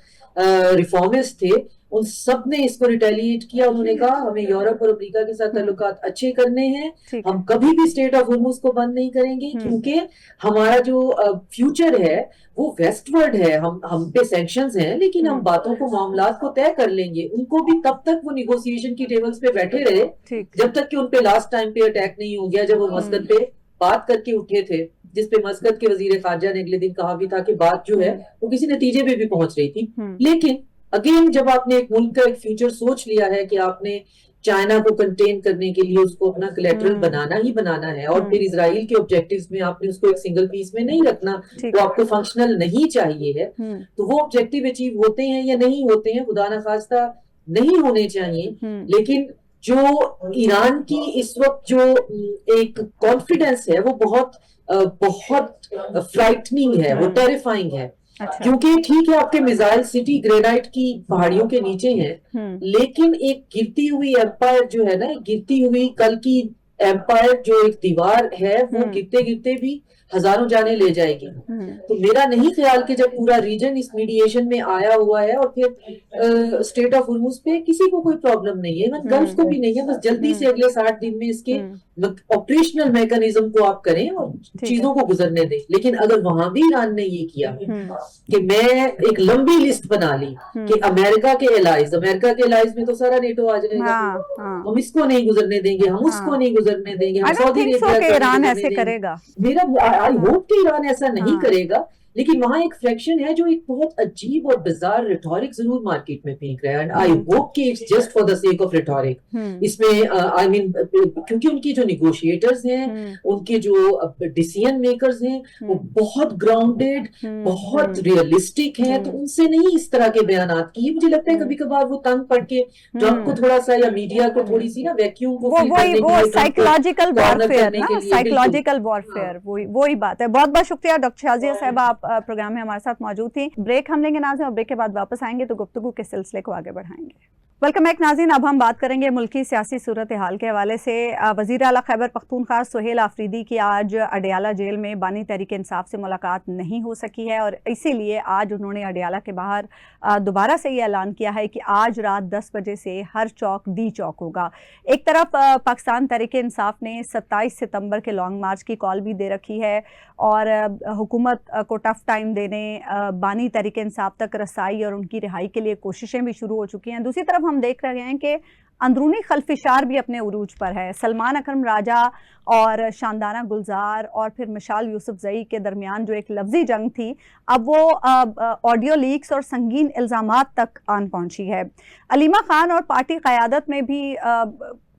रिफॉर्मिस्ट थे उन सब ने इसको रिटेलिएट किया। उन्होंने कहा हमें यूरोप और अमेरिका के साथ ताल्लुकात अच्छे करने हैं, हम कभी भी स्टेट ऑफ हुर्मुज को बंद नहीं करेंगे, क्योंकि हमारा जो फ्यूचर है वो वेस्टवर्ड है। हम पे सैंक्शंस हैं, लेकिन हम बातों को, मामलात को तय कर लेंगे। उनको भी तब तक वो निगोशिएशन की टेबल्स पे बैठे रहे जब तक कि उन पे लास्ट टाइम पे अटैक नहीं हो गया, जब वो मस्कत पे बात करके उठे थे, जिसपे मस्कत के वजीर खारजा ने अगले दिन कहा भी था कि बात जो है वो किसी नतीजे पे भी पहुंच रही थी। लेकिन अगेन जब आपने एक मुल्क का एक फ्यूचर सोच लिया है कि आपने चाइना को कंटेन करने के लिए उसको अपना कोलैटरल बनाना ही बनाना है, और फिर इजराइल के ऑब्जेक्टिव्स में आपने उसको एक सिंगल पीस में नहीं रखना, वो आपको फंक्शनल नहीं चाहिए है, तो वो ऑब्जेक्टिव अचीव होते हैं या नहीं होते हैं, खुदा ना खास्ता नहीं होने चाहिए। लेकिन जो ईरान की इस वक्त जो एक कॉन्फिडेंस है वो बहुत फ्राइटनिंग है, वो टेरिफाइंग है। अच्छा। क्योंकि ठीक है आपके मिसाइल सिटी ग्रेनाइट की पहाड़ियों के नीचे है, लेकिन एक गिरती हुई एम्पायर जो है ना, गिरती हुई कल की एम्पायर जो एक दीवार है, वो गिरते गिरते भी हजारों जाने ले जाएगी। तो मेरा नहीं ख्याल कि जब पूरा रीजन इस मीडिएशन में आया हुआ है और फिर स्टेट ऑफ हुर्मुज पे किसी को कोई प्रॉब्लम नहीं है, गल्फ को भी नहीं है, बस जल्दी से अगले 60 दिन में इसके ऑपरेशनल मैकेनिज्म को आप करें और चीजों को गुजरने दें। लेकिन अगर वहां भी ईरान ने ये किया कि मैं एक लंबी लिस्ट बना ली कि अमेरिका के एलाइज में तो सारा नेटो आ जाएगा, हम इसको नहीं गुजरने देंगे, हम उसको नहीं गुजरने देंगे, हम सऊदी अरेबिया को ईरान नहीं ऐसे गुजरने करेगा। मेरा आई होप कि ईरान ऐसा नहीं करेगा, लेकिन वहां एक फ्रैक्शन है जो एक बहुत अजीब और बिजार रिटोरिक जरूर मार्केट में फेंक रहा है, एंड आई होप कि it's just for the sake of rhetoric. इसमें आई मीन क्योंकि उनकी जो निगोशिएटर्स हैं, उनके जो डिसीजन मेकर्स हैं, वो बहुत ग्राउंडेड, बहुत रियलिस्टिक हैं, तो उनसे नहीं इस तरह के बयानात किए। मुझे लगता है कभी कभार वो तंग पड़ के ट्रम्प को थोड़ा सा या मीडिया को थोड़ी सी ना वैक्यूम को वो साइकोलॉजिकल वॉरफेयर ना, साइकोलॉजिकल वॉरफेयर, वही बात है। बहुत बहुत शुक्रिया डॉक्टर शाजिया साहब, आप प्रोग्राम में हमारे साथ मौजूद थी। ब्रेक हम लेंगे नाज़रीन, और ब्रेक के बाद वापस आएंगे तो गुफ्तगू के सिलसिले को आगे बढ़ाएंगे। वेलकम बैक नाज़रीन, अब हम बात करेंगे मुल्की सियासी सूरत हाल के हवाले से। वज़ीर आला खैबर पख्तूनख्वा सुहेल आफरीदी की आज अडियाला जेल में बानी तहरीक इंसाफ से मुलाकात नहीं हो सकी है, और इसीलिए आज उन्होंने अडियाला के बाहर दोबारा से ये ऐलान किया है कि आज रात 10 बजे से हर चौक दी चौक होगा। एक तरफ पाकिस्तान तहरीक इंसाफ ने 27 सितंबर के लॉन्ग मार्च की कॉल भी दे रखी है और हुकूमत को टफ टाइम देने, बानी तहरीक इंसाफ तक रसाई और उनकी रिहाई के लिए कोशिशें भी शुरू हो चुकी हैं। दूसरी तरफ हम देख रहे हैं कि अंदरूनी खलफिशार भी अपने उरूज पर है। सलमान अकरम राजा और शानदाना गुलजार और फिर मिशाल यूसुफजई के दरमियान जो एक लफ्जी जंग थी, अब वो ऑडियो लीक्स और संगीन इल्ज़ामात तक आन पहुंची है। अलीमा खान और पार्टी क़यादत में भी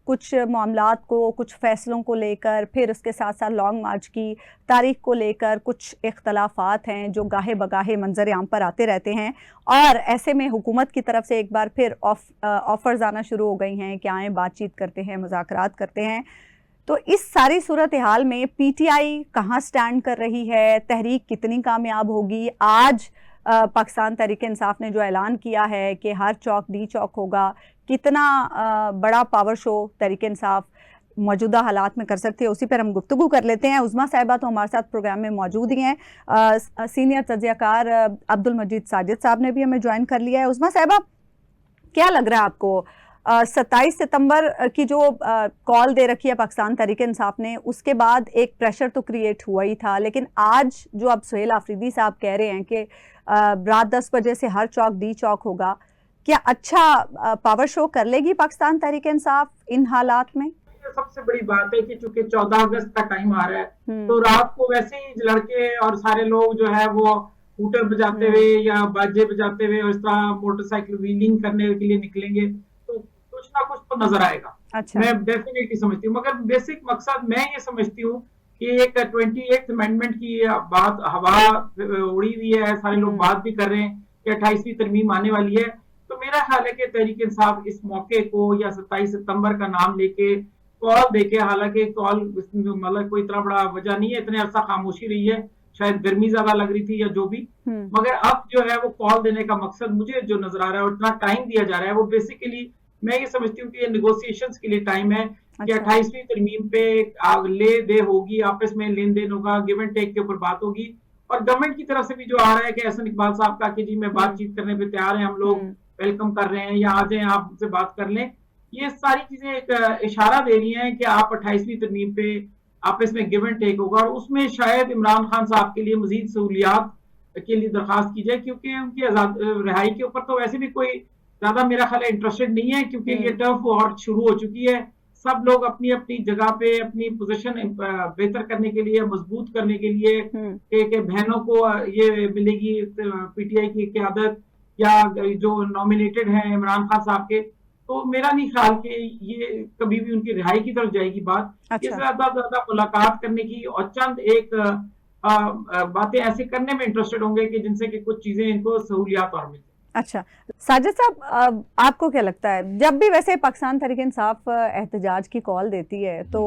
कुछ मामलात को, कुछ फ़ैसलों को लेकर, फिर उसके साथ साथ लॉन्ग मार्च की तारीख को लेकर कुछ इख्तलाफात हैं जो गाहे बगाहे मंजर आम पर आते रहते हैं, और ऐसे में हुकूमत की तरफ से एक बार फिर ऑफ़र्स आना शुरू हो गई हैं कि आएँ बातचीत करते हैं, मुज़ाकरात करते हैं। तो इस सारी सूरत हाल में पीटीआई कहाँ स्टैंड कर रही है, तहरीक कितनी कामयाब होगी? आज पाकिस्तान तहरीक इंसाफ ने जो ऐलान किया है कि हर चौक दी चौक होगा, कितना बड़ा पावर शो तहरीक इंसाफ मौजूदा हालात में कर सकती है, उसी पर हम गुफ्तगू कर लेते हैं। उज़मा साहिबा तो हमारे साथ प्रोग्राम में मौजूद ही हैं, सीनियर तज्ज़ियाकार अब्दुल मजीद साजिद साहब ने भी हमें ज्वाइन कर लिया है। उज़मा साहिबा, क्या लग रहा है आपको 27 सितंबर की जो कॉल दे रखी है पाकिस्तान तहरीक इंसाफ ने, उसके बाद एक प्रेशर तो क्रिएट हुआ ही था, लेकिन आज जो अब सुहेल आफरीदी साहब कह रहे हैं कि रात 10 बजे से हर चौक दी चौक होगा, क्या अच्छा पावर शो कर लेगी पाकिस्तान तहरीक इंसाफ इन हालात में? सबसे बड़ी बात है कि चूंकि 14 अगस्त का टाइम आ रहा है, तो रात को वैसे ही लड़के और सारे लोग जो है वो हूटर बजाते हुए या बाजे बजाते हुए और इस तरह मोटरसाइकिल व्हीलिंग करने के लिए निकलेंगे, तो कुछ ना कुछ तो नजर आएगा। अच्छा। मैं डेफिनेटली समझती हूँ, मगर बेसिक मकसद मैं ये समझती हूँ कि एक 28th अमेंडमेंट की बात हवा उड़ी हुई है, सारे लोग बात भी कर रहे हैं कि 28वीं तरमीम आने वाली है, तो मेरा ख्याल है कि तहरीक इंसाफ इस मौके को या 27 सितंबर का नाम लेके कॉल देके, हालांकि कॉल मतलब कोई इतना बड़ा वजह नहीं है, इतने अरसा खामोशी रही है, शायद गर्मी ज्यादा लग रही थी या जो भी, मगर अब जो है वो कॉल देने का मकसद मुझे जो नजर आ रहा है और इतना टाइम दिया जा रहा है, वो बेसिकली मैं ये समझती हूँ कि ये निगोशिएशंस के लिए टाइम है कि 28वीं तरमीम पे ले दे होगी, आपस में लेन देन होगा, गिव एंड टेक के ऊपर बात होगी, और गवर्नमेंट की तरफ से भी जो आ रहा है कि एहसन इकबाल साहब का कि जी मैं बातचीत करने पे तैयार हैं, हम लोग वेलकम कर रहे हैं, या आ जाएं आप हमसे बात कर लें, ये सारी चीजें एक इशारा दे रही हैं कि आप 28वीं तरमीम पे आपस में गिव एंड टेक होगा, और उसमें शायद इमरान खान साहब के लिए मजीद सहूलियात के लिए दरखास्त की जाए, क्योंकि उनकी आजाद रिहाई के ऊपर तो वैसे भी कोई ज्यादा मेरा ख्याल इंटरेस्टेड नहीं है, क्योंकि ये टफ वॉर शुरू हो चुकी है, सब लोग अपनी अपनी जगह पे अपनी पोजीशन बेहतर करने के लिए, मजबूत करने के लिए कि बहनों को ये मिलेगी पीटीआई की क़यादत या जो नॉमिनेटेड हैं इमरान खान साहब के, तो मेरा नहीं ख्याल कि ये कभी भी उनकी रिहाई की तरफ जाएगी बात। अच्छा। ज्यादा मुलाकात करने की और चंद एक बातें ऐसे करने में इंटरेस्टेड होंगे कि जिनसे कि कुछ चीजें इनको सहूलियात और मिले। अच्छा साजिद साहब, आपको क्या लगता है, जब भी वैसे पाकिस्तान तहरीक इंसाफ एहतजाज की कॉल देती है तो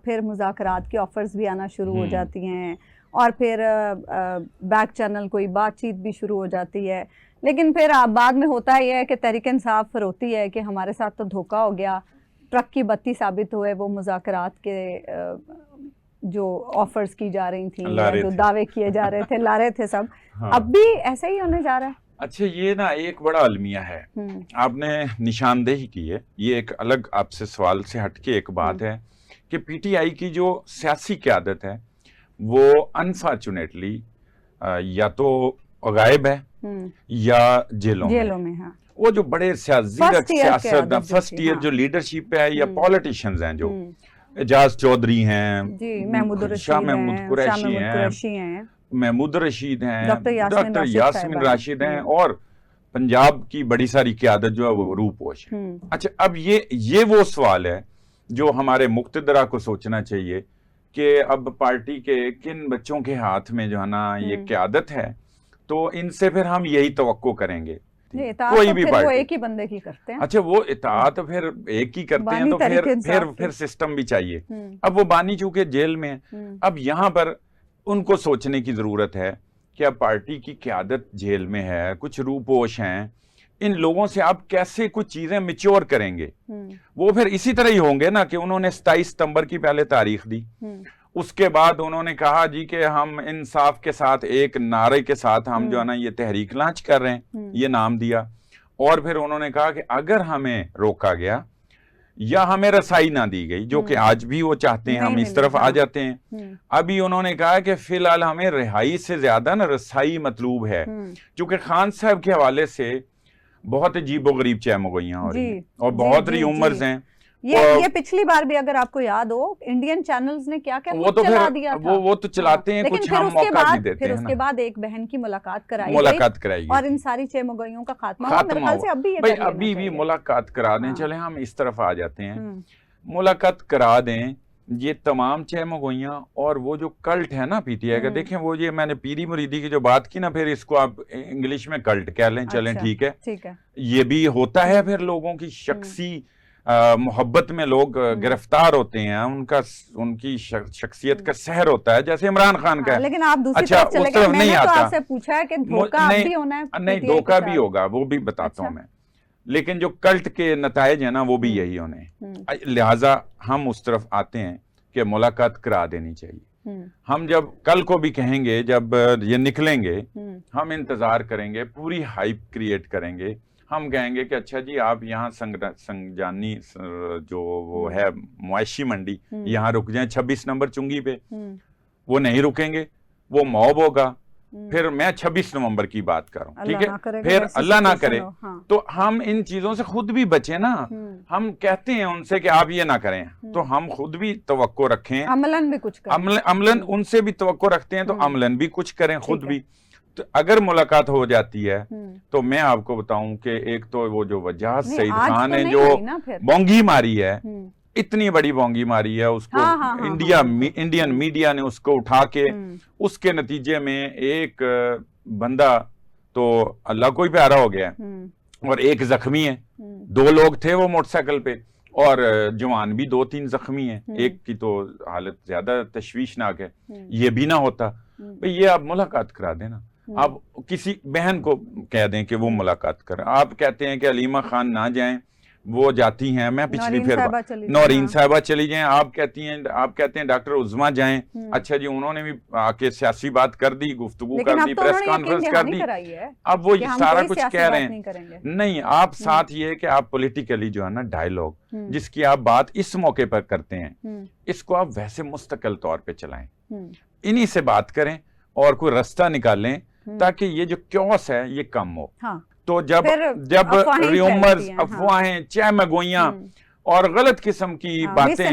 फिर मुज़ाकरात की ऑफर्स भी आना शुरू हो जाती हैं, और फिर बैक चैनल कोई बातचीत भी शुरू हो जाती है। लेकिन फिर बाद में होता ही है कि तहरीक इंसाफ फिर होती है कि हमारे साथ तो धोखा हो गया, ट्रक की बत्ती साबित हुए वो मुज़ाकरात के जो ऑफर्स की जा रही थी या जो दावे किए जा रहे थे, ला रहे थे सब। हाँ। अब भी ऐसा ही होने जा रहा है। अच्छा, ये ना एक बड़ा अलमिया है, आपने निशानदेही की है, ये एक अलग आपसे सवाल से हटके एक बात है कि पीटीआई की जो सियासी क़यादत है वो अनफॉर्चुनेटली या तो गायब है या जेलों में। हाँ। वो जो बड़े सियासत फर्स्ट ईयर जो लीडरशिप है या पॉलिटिशियंस हैं, जो एजाज चौधरी हैं, शाह महमूद कुरैशी हैं, महमूद रशीद हैं, डॉक्टर यास्मीन राशिद हैं, और पंजाब की बड़ी सारी क़यादत जो है वो रूपोश है। अच्छा, अब ये वो सवाल है जो हमारे मुक्तदरा को सोचना चाहिए कि अब पार्टी के किन बच्चों के हाथ में जो है ना ये क़यादत है, तो इनसे फिर हम यही तवक्को करेंगे। कोई भी पार्टी वो एक ही बंदे की करते हैं। अच्छा, वो इताअत फिर एक ही करते हैं, तो फिर सिस्टम भी चाहिए। अब वो बानी चूंकि जेल में है, अब यहाँ पर उनको सोचने की जरूरत है कि अब पार्टी की क़यादत जेल में है, कुछ रूपोश हैं, इन लोगों से आप कैसे कुछ चीजें मिच्योर करेंगे। वो फिर इसी तरह ही होंगे ना कि उन्होंने 27 सितंबर की पहले तारीख दी, उसके बाद उन्होंने कहा जी कि हम इंसाफ के साथ एक नारे के साथ हम जो है ना ये तहरीक लॉन्च कर रहे हैं, ये नाम दिया, और फिर उन्होंने कहा कि अगर हमें रोका गया या हमें रसाई ना दी गई, जो कि आज भी वो चाहते हैं हम इस तरफ आ जाते हैं। अभी उन्होंने कहा कि फिलहाल हमें रिहाई से ज्यादा ना रसाई मतलूब है, क्योंकि खान साहब के हवाले से बहुत अजीबोगरीब चहमगोइयां हो रही हैं और बहुत र्यूमर्स हैं। ये पिछली बार भी अगर आपको याद हो, इंडियन चैनल्स ने क्या क्या वो तो चला दिया था। वो तो चलाते हैं, कुछ हम मौका नहीं देते हैं। फिर उसके बाद एक बहन की मुलाकात कराई और इन सारी चहमगोइयों का खात्मा हुआ। मेरे ख्याल से अभी भी मुलाकात करा दें। चले हम इस तरफ आ जाते हैं, मुलाकात करा दें ये तमाम चहमगोइयां। और वो जो कल्ट है ना पीटीआई का, देखें वो ये मैंने पीरी मुरीदी की जो बात की ना, फिर इसको आप इंग्लिश में कल्ट कह लें, चलें ठीक है। ये भी होता है, फिर लोगों की शख्सी मोहब्बत में लोग गिरफ्तार होते हैं, उनकी शख्सियत का सहर होता है, जैसे इमरान खान का है। लेकिन आप दूसरी अच्छा, तरफ चले गए। मैंने तो आपसे पूछा है कि धोखा भी होना है। नहीं, धोखा भी होगा, वो भी बताता हूँ मैं, लेकिन जो कल्ट के नतायज है ना वो भी यही होने, लिहाजा हम उस तरफ आते हैं कि मुलाकात करा देनी चाहिए। हम जब कल को भी कहेंगे, जब ये निकलेंगे, हम इंतजार करेंगे, पूरी हाइप क्रिएट करेंगे, हम कहेंगे कि अच्छा जी आप यहाँ संगजानी जो वो है मुआशी मंडी, यहाँ रुक जाएं 26 नंबर चुंगी पे। वो नहीं रुकेंगे, वो मॉब होगा। फिर मैं 26 नवंबर की बात करूं, ठीक है, फिर अल्लाह ना करे। तो हम इन चीजों से खुद भी बचे ना। हम कहते हैं उनसे कि आप ये ना करें, तो हम खुद भी तवक्को रखें, अमलन भी कुछ करें। अमलन उनसे भी तवक्को रखते हैं, तो अमलन भी कुछ करें खुद भी। तो अगर मुलाकात हो जाती है तो मैं आपको बताऊं कि एक तो वो जो वजाहत सईद खान ने जो बोंगी मारी है, इतनी बड़ी बोंगी मारी है उसको, इंडियन मीडिया ने उसको उठा के, उसके नतीजे में एक बंदा तो अल्लाह को ही प्यारा हो गया और एक जख्मी है। 2 लोग थे वो मोटरसाइकिल पे, और जवान भी 2-3 जख्मी हैं। एक की तो हालत ज्यादा तशवीशनाक है। ये भी ना होता भाई, ये आप मुलाकात करा देना। आप किसी बहन को कह दें कि वो मुलाकात करें। आप कहते हैं कि अलीमा खान ना जाएं, वो जाती हैं, मैं पिछली फिर नौरीन साहिबा चली जाएं। आप कहते हैं डॉक्टर उज़मा जाएं। अच्छा जी, उन्होंने भी आके सियासी बात कर दी, गुफ्तगू कर दी, प्रेस कॉन्फ्रेंस कर दी। अब वो सारा कुछ कह रहे हैं। नहीं, आप साथ ये कि आप पॉलिटिकली जो है ना डायलॉग जिसकी आप बात इस मौके पर करते हैं, इसको आप वैसे मुस्तकिल तौर पे चलाएं, इन्हीं से बात करें और कोई रास्ता निकालें ताकि ये जो क्योस है ये कम हो। तो जब र्यूमर्स, अफवाहें, चहमगोइयां और गलत किस्म की बातें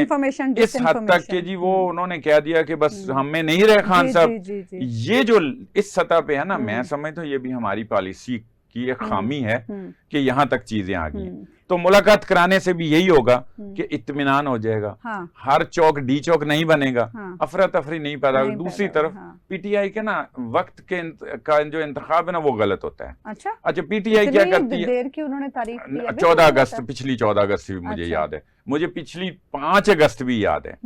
इस हद तक कि जी वो उन्होंने कह दिया कि बस हमें नहीं रहे खान साहब, ये जो इस सतह पे है ना, मैं समझता हूँ ये भी हमारी पॉलिसी की एक खामी है कि यहाँ तक चीजें आ गई हैं। तो मुलाकात कराने से भी यही होगा कि इत्मीनान हो जाएगा। हाँ। हर चौक डी चौक नहीं बनेगा, हाँ। अफरा तफरी नहीं पैदा होगी। दूसरी तरफ पीटीआई के ना वक्त का जो इंतखाब है ना वो गलत होता है। अच्छा पीटीआई क्या करती है, देर की उन्होंने तारीख दी, 14 अगस्त, पिछली 14 अगस्त भी मुझे याद है, मुझे पिछली 5 अगस्त भी याद है,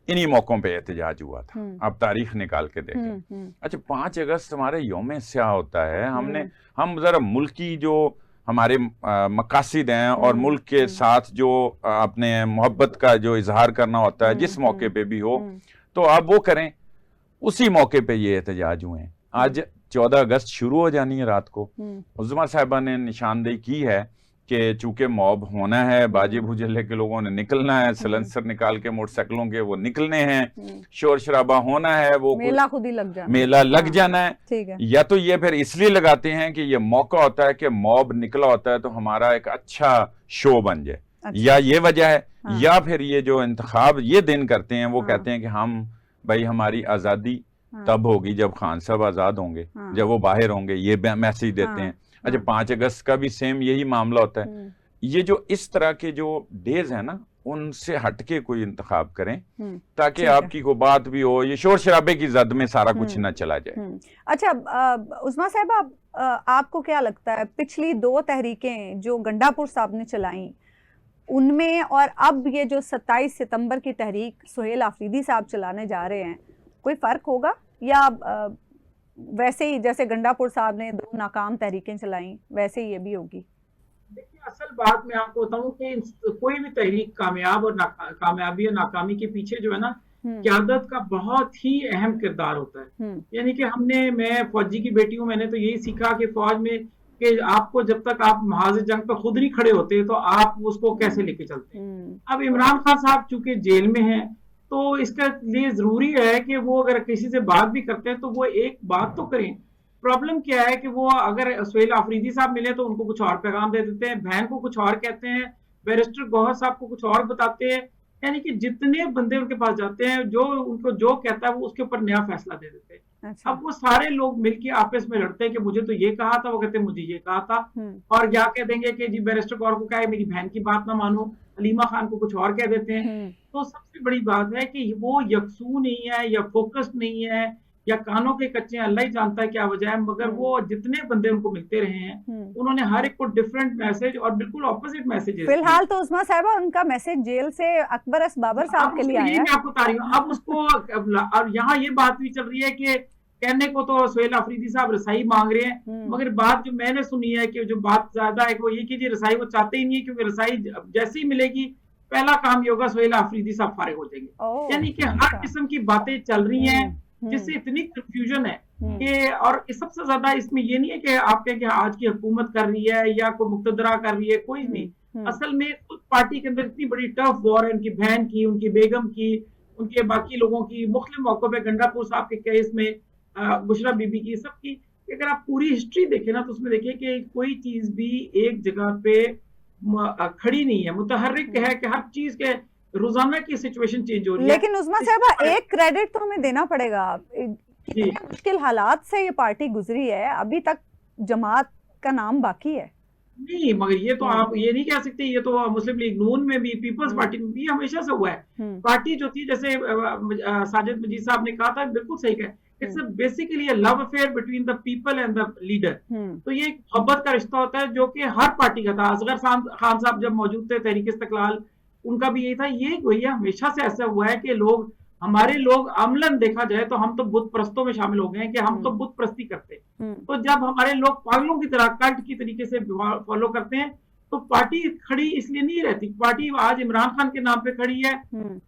इन्हीं मौकों पे एहतजाज हुआ था। आप तारीख निकाल के देखें। अच्छा 5 अगस्त हमारे यौम स्याह होता है, हम जरा मुल्क की जो हमारे मकासिद हैं और मुल्क के साथ जो अपने मोहब्बत का जो इजहार करना होता है जिस मौके पे भी हो, तो आप वो करें। उसी मौके पे ये एहतजाज हुए हैं। आज 14 अगस्त शुरू हो जानी है रात को। उज़्मा साहिबा ने निशानदेही की है कि चूंकि मॉब होना है, बाजे भुजले के लोगों ने निकलना है, सलेंसर निकाल के मोटरसाइकिलों के वो निकलने हैं, शोर शराबा होना है, वो मेला खुद ही मेला लग जाना है। ठीक है। या तो ये फिर इसलिए लगाते हैं कि ये मौका होता है कि मॉब निकला होता है तो हमारा एक अच्छा शो बन जाए। या ये वजह है। या फिर ये जो इंतखाब ये दिन करते हैं वो कहते हैं कि हम भाई हमारी आजादी तब होगी जब खान साहब आजाद होंगे, जब वो बाहर होंगे, ये मैसेज देते हैं। अच्छा 5 अगस्त का भी सेम यही मामला होता है। ये जो इस तरह के जो डेज है ना उनसे हटके कोई इंतखाब करें ताकि आपकी कोई बात भी हो, ये शोर शराबे की जद में सारा कुछ ना चला जाए। अच्छा उज़्मा साहिबा, आपको क्या लगता है पिछली 2 तहरीकें जो गंडापुर साहब ने चलाई उनमें और अब ये जो 27 सितंबर की तहरीक सुहेल आफरीदी साहब चलाने जा रहे हैं, कोई फर्क होगा या वैसे ही जैसे गंडापुर साहब ने 2 नाकाम तहरीकें चलाई वैसे ही ये भी होगी? देखिए असल बात मैं आपको बताऊं कि कोई भी तहरीक कामयाब और कामयाबी और नाकामी के पीछे जो है ना क़यादत का बहुत ही अहम किरदार होता है। यानी कि मैं फौजी की बेटी हूँ, मैंने तो यही सीखा कि फौज में कि आपको जब तक आप महाज जंग पर खुद नहीं खड़े होते तो आप उसको कैसे लेके चलते हैं। अब इमरान खान साहब चूंकि जेल में हैं तो इसका लिए जरूरी है कि वो अगर किसी से बात भी करते हैं तो वो एक बात तो करें। प्रॉब्लम क्या है कि वो अगर सुहेल आफरीदी साहब मिले तो उनको कुछ और पैगाम दे देते हैं, बहन को कुछ और कहते हैं, बैरिस्टर गौहर साहब को कुछ और बताते हैं। यानी कि जितने बंदे उनके पास जाते हैं जो उनको जो कहता है वो उसके ऊपर नया फैसला दे देते हैं। अच्छा। अब वो सारे लोग मिलके आपस में लड़ते हैं कि मुझे तो ये कहा था, वो कहते हैं मुझे ये कहा था, और क्या कह देंगे कि जी बैरिस्टर गौहर को क्या है मेरी बहन की बात ना मानो, हलीमा खान को कुछ और कह देते हैं। तो सबसे बड़ी बात है कि वो यकसू नहीं है या फोकस नहीं है या कानों के कच्चे, अल्लाह ही जानता है क्या वजह है, मगर वो जितने बंदे उनको मिलते रहे हैं उन्होंने हर एक को डिफरेंट मैसेज और बिल्कुल ऑपोजिट मैसेजेस। फिलहाल तो उस्मा साहिबा उनका मैसेज जेल से अकबर एस बाबर साहब के लिए आया है। मैं आपको बता रही हूँ। अब उसको और यहाँ ये बात भी चल रही है कि कहने को तो सुहेल आफरीदी साहब रसाई मांग रहे हैं, मगर बात जो मैंने सुनी है कि जो बात ज्यादा है वो ये कि जी रसाई वो चाहते ही नहीं है, क्योंकि रसाई जैसे ही मिलेगी पहला काम ये होगा सुहेल आफरीदी साहब फारिग हो जाएंगे। यानी कि हर किस्म की बातें चल रही हैं जिससे इतनी कंफ्यूजन है कि, और सबसे ज्यादा इसमें ये नहीं है कि आप कहें कि आज की हुकूमत कर रही है या कोई मुक्तदरा कर रही है, कोई नहीं। असल में खुद पार्टी के अंदर इतनी बड़ी टफ वॉर है, उनकी बहन की, उनकी बेगम की, उनके बाकी लोगों की, मुख्तलिफ मौकों पर गंडापुर साहब के केस में बुशरा बीबी की, सबकी अगर आप पूरी हिस्ट्री देखें ना तो उसमें देखिए कि कोई चीज भी एक जगह पे खड़ी नहीं है, मुतहर्रिक है कि हर चीज के रोजाना की सिचुएशन चेंज हो रही है। लेकिन उस्मा साहबा एक क्रेडिट तो हमें देना पड़ेगा, मुश्किल हालात से ये पार्टी गुजरी है, अभी तक जमात का नाम बाकी है। नहीं, मगर ये तो आप ये नहीं कह सकते, ये तो मुस्लिम लीग नून में भी, पीपल्स पार्टी में भी हमेशा से हुआ है। पार्टी जो थी, जैसे साजिद मजीद साहब ने कहा था, बिल्कुल सही कहा, it's basically love affair between the people and the leader. तो ये एक मोहब्बत का रिश्ता होता है जो कि हर पार्टी का था। असगर खान साहब जब मौजूद थे तहरीक इस्तिकलाल, उनका भी यही था। ये भैया हमेशा से ऐसा हुआ है कि लोग, हमारे लोग अमलन देखा जाए तो हम तो बुत परस्तों में शामिल हो गए हैं कि हम तो बुत परस्ती करते हैं। तो जब हमारे लोग पागलों की तरह कल्ट की तरीके से फॉलो करते हैं तो पार्टी खड़ी इसलिए नहीं रहती। पार्टी आज इमरान खान के नाम पे खड़ी है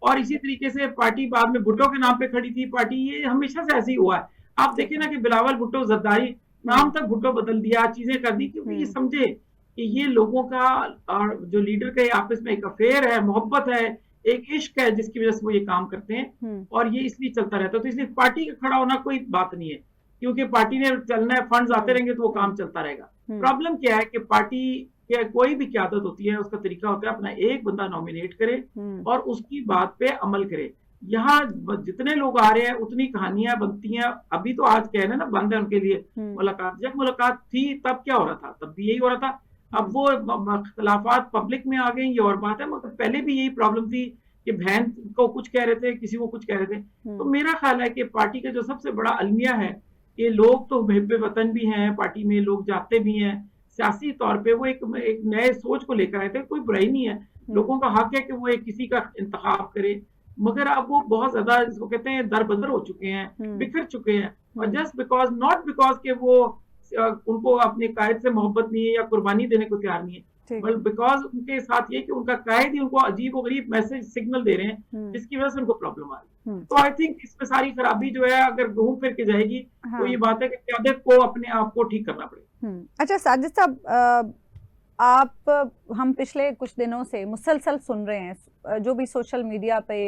और इसी तरीके से पार्टी बाद में भुट्टो के नाम पे खड़ी थी। पार्टी ये हमेशा से ऐसी हुआ है। आप देखिए ना कि बिलावल भुट्टो जरदारी नाम तक भुट्टो बदल दिया, चीजें कर दी, क्योंकि ये समझे कि ये लोगों का और जो लीडर का आपस में एक अफेयर है, मोहब्बत है, एक इश्क है, जिसकी वजह से वो ये काम करते हैं और ये इसलिए चलता रहता है। तो इसलिए पार्टी का खड़ा होना कोई बात नहीं है, क्योंकि पार्टी ने चलना है, फंड्स आते रहेंगे तो वो काम चलता रहेगा। प्रॉब्लम क्या है कि पार्टी के कोई भी क़यादत होती है, उसका तरीका होता है अपना एक बंदा नॉमिनेट करे और उसकी बात पे अमल करे। यहाँ जितने लोग आ रहे हैं उतनी कहानियां बनती हैं। अभी तो आज कहना ना बंद है उनके लिए मुलाकात। जब मुलाकात थी तब क्या हो रहा था? तब भी यही हो रहा था। अब वो खिलाफात पब्लिक में आ गए, ये और बात है, मगर पहले भी यही प्रॉब्लम थी कि बहन को कुछ कह रहे थे, किसी को कुछ कह रहे थे। तो मेरा ख्याल है कि पार्टी का जो सबसे बड़ा अलमिया है कि लोग तो मुहिब्बे वतन भी हैं, पार्टी में लोग जाते भी हैं, सियासी तौर पे वो एक नए सोच को लेकर आए थे। कोई बुराई नहीं है, लोगों का हक है कि वो एक किसी का इंतखाब करे, मगर अब वो बहुत ज्यादा जिसको कहते हैं दर बदर हो चुके हैं, बिखर चुके हैं, और जस्ट बिकॉज नॉट बिकॉज के वो उनको अपने कायद से मोहब्बत नहीं है या कुर्बानी देने को तैयार नहीं है, बट बिकॉज उनके साथ ये कि उनका कायद ही उनको अजीब और गरीब मैसेज सिग्नल दे रहे हैं, जिसकी वजह से उनको प्रॉब्लम आ रही है। तो आई थिंक इसमें सारी खराबी जो है अगर घूम फिर के जाएगी, तो ये बात है कि क़यादत को अपने आप को ठीक करना पड़ेगा। अच्छा साजिद साहब, आप हम पिछले कुछ दिनों से मुसलसल सुन रहे हैं जो भी सोशल मीडिया पे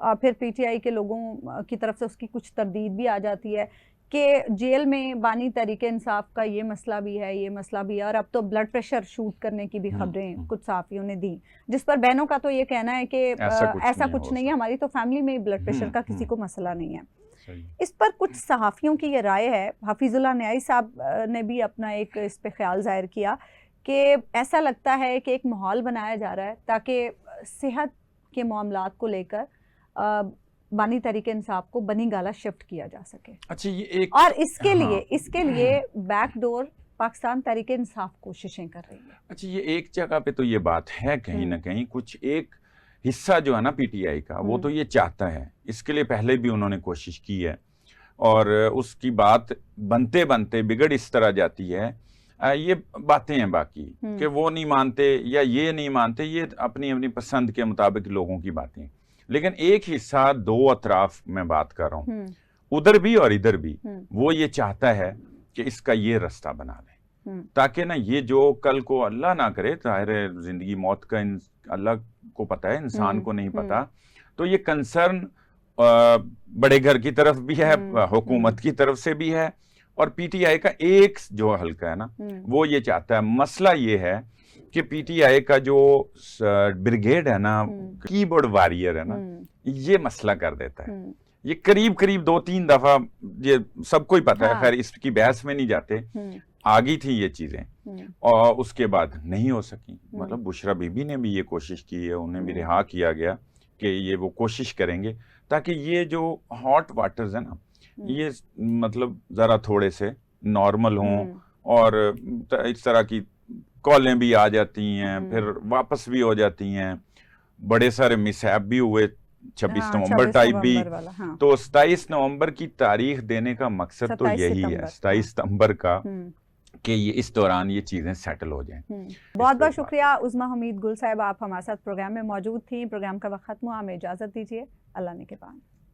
फिर पीटीआई के लोगों की तरफ से उसकी कुछ तरदीद भी आ जाती है कि जेल में बानी तहरीक इंसाफ का ये मसला भी है, ये मसला भी है, और अब तो ब्लड प्रेशर शूट करने की भी खबरें कुछ सहाफ़ियों ने दी, जिस पर बहनों का तो ये कहना है कि ऐसा कुछ नहीं है, हमारी तो फैमिली में ब्लड प्रेशर का किसी को मसला नहीं है। इस पर कुछ सहाफ़ियों की ये राय है, हफीजुल्लाह न्याई साहब ने भी अपना एक इस पे ख्याल जाहिर किया कि ऐसा लगता है कि एक माहौल बनाया जा रहा है ताकि सेहत के मामलात को लेकर बानी तहरीक इंसाफ को बनी गाला शिफ्ट किया जा सके। अच्छा, ये एक और इसके लिए बैकडोर पाकिस्तान तहरीक इंसाफ कोशिशें कर रही है। अच्छा, ये एक जगह पे तो ये बात है कहीं ना कहीं, कुछ एक हिस्सा जो है ना पीटीआई का, वो तो ये चाहता है, इसके लिए पहले भी उन्होंने कोशिश की है, और उसकी बात बनते बनते बिगड़ इस तरह जाती है, ये बातें हैं बाकी कि वो नहीं मानते या ये नहीं मानते, ये अपनी अपनी पसंद के मुताबिक लोगों की बातें। लेकिन एक हिस्सा, दो अतराफ में बात कर रहा हूँ, उधर भी और इधर भी, वो ये चाहता है कि इसका ये रास्ता बना लें, ताकि ना ये जो कल को अल्लाह ना करे, जाहिर है जिंदगी मौत का अल्लाह को पता है, इंसान को नहीं पता, तो ये कंसर्न बड़े घर की तरफ भी है, हुकूमत की तरफ से भी है, और पीटीआई का एक जो हल्का है ना, वो ये चाहता है। मसला ये है कि पीटीआई का जो ब्रिगेड है ना, कीबोर्ड वॉरियर है ना, ये मसला कर देता है। ये करीब करीब 2-3 दफा, ये सबको ही पता है, खैर इसकी बहस में नहीं जाते, आ गई थी ये चीजें, और उसके बाद नहीं हो सकी। मतलब बुशरा बीबी ने भी ये कोशिश की है, उन्हें भी रिहा किया गया कि ये वो कोशिश करेंगे ताकि ये जो हॉट वाटर्स है ना, ये मतलब जरा थोड़े से नॉर्मल हों, और इस तरह की कॉलें भी आ जाती हैं, फिर वापस भी हो जाती हैं, बड़े सारे मिसहैप भी हुए 26 नवंबर टाइप भी, तो 27 नवंबर की तारीख देने का मकसद तो यही है, 27 सितंबर का, कि ये इस दौरान ये चीजें सेटल हो जाएं। बहुत बहुत शुक्रिया उज़्मा हमीद गुल साहब, आप हमारे साथ प्रोग्राम में मौजूद थी। प्रोग्राम का वक्त खत्म हुआ, हमें इजाजत दीजिए, अल्लाह ने के बाद।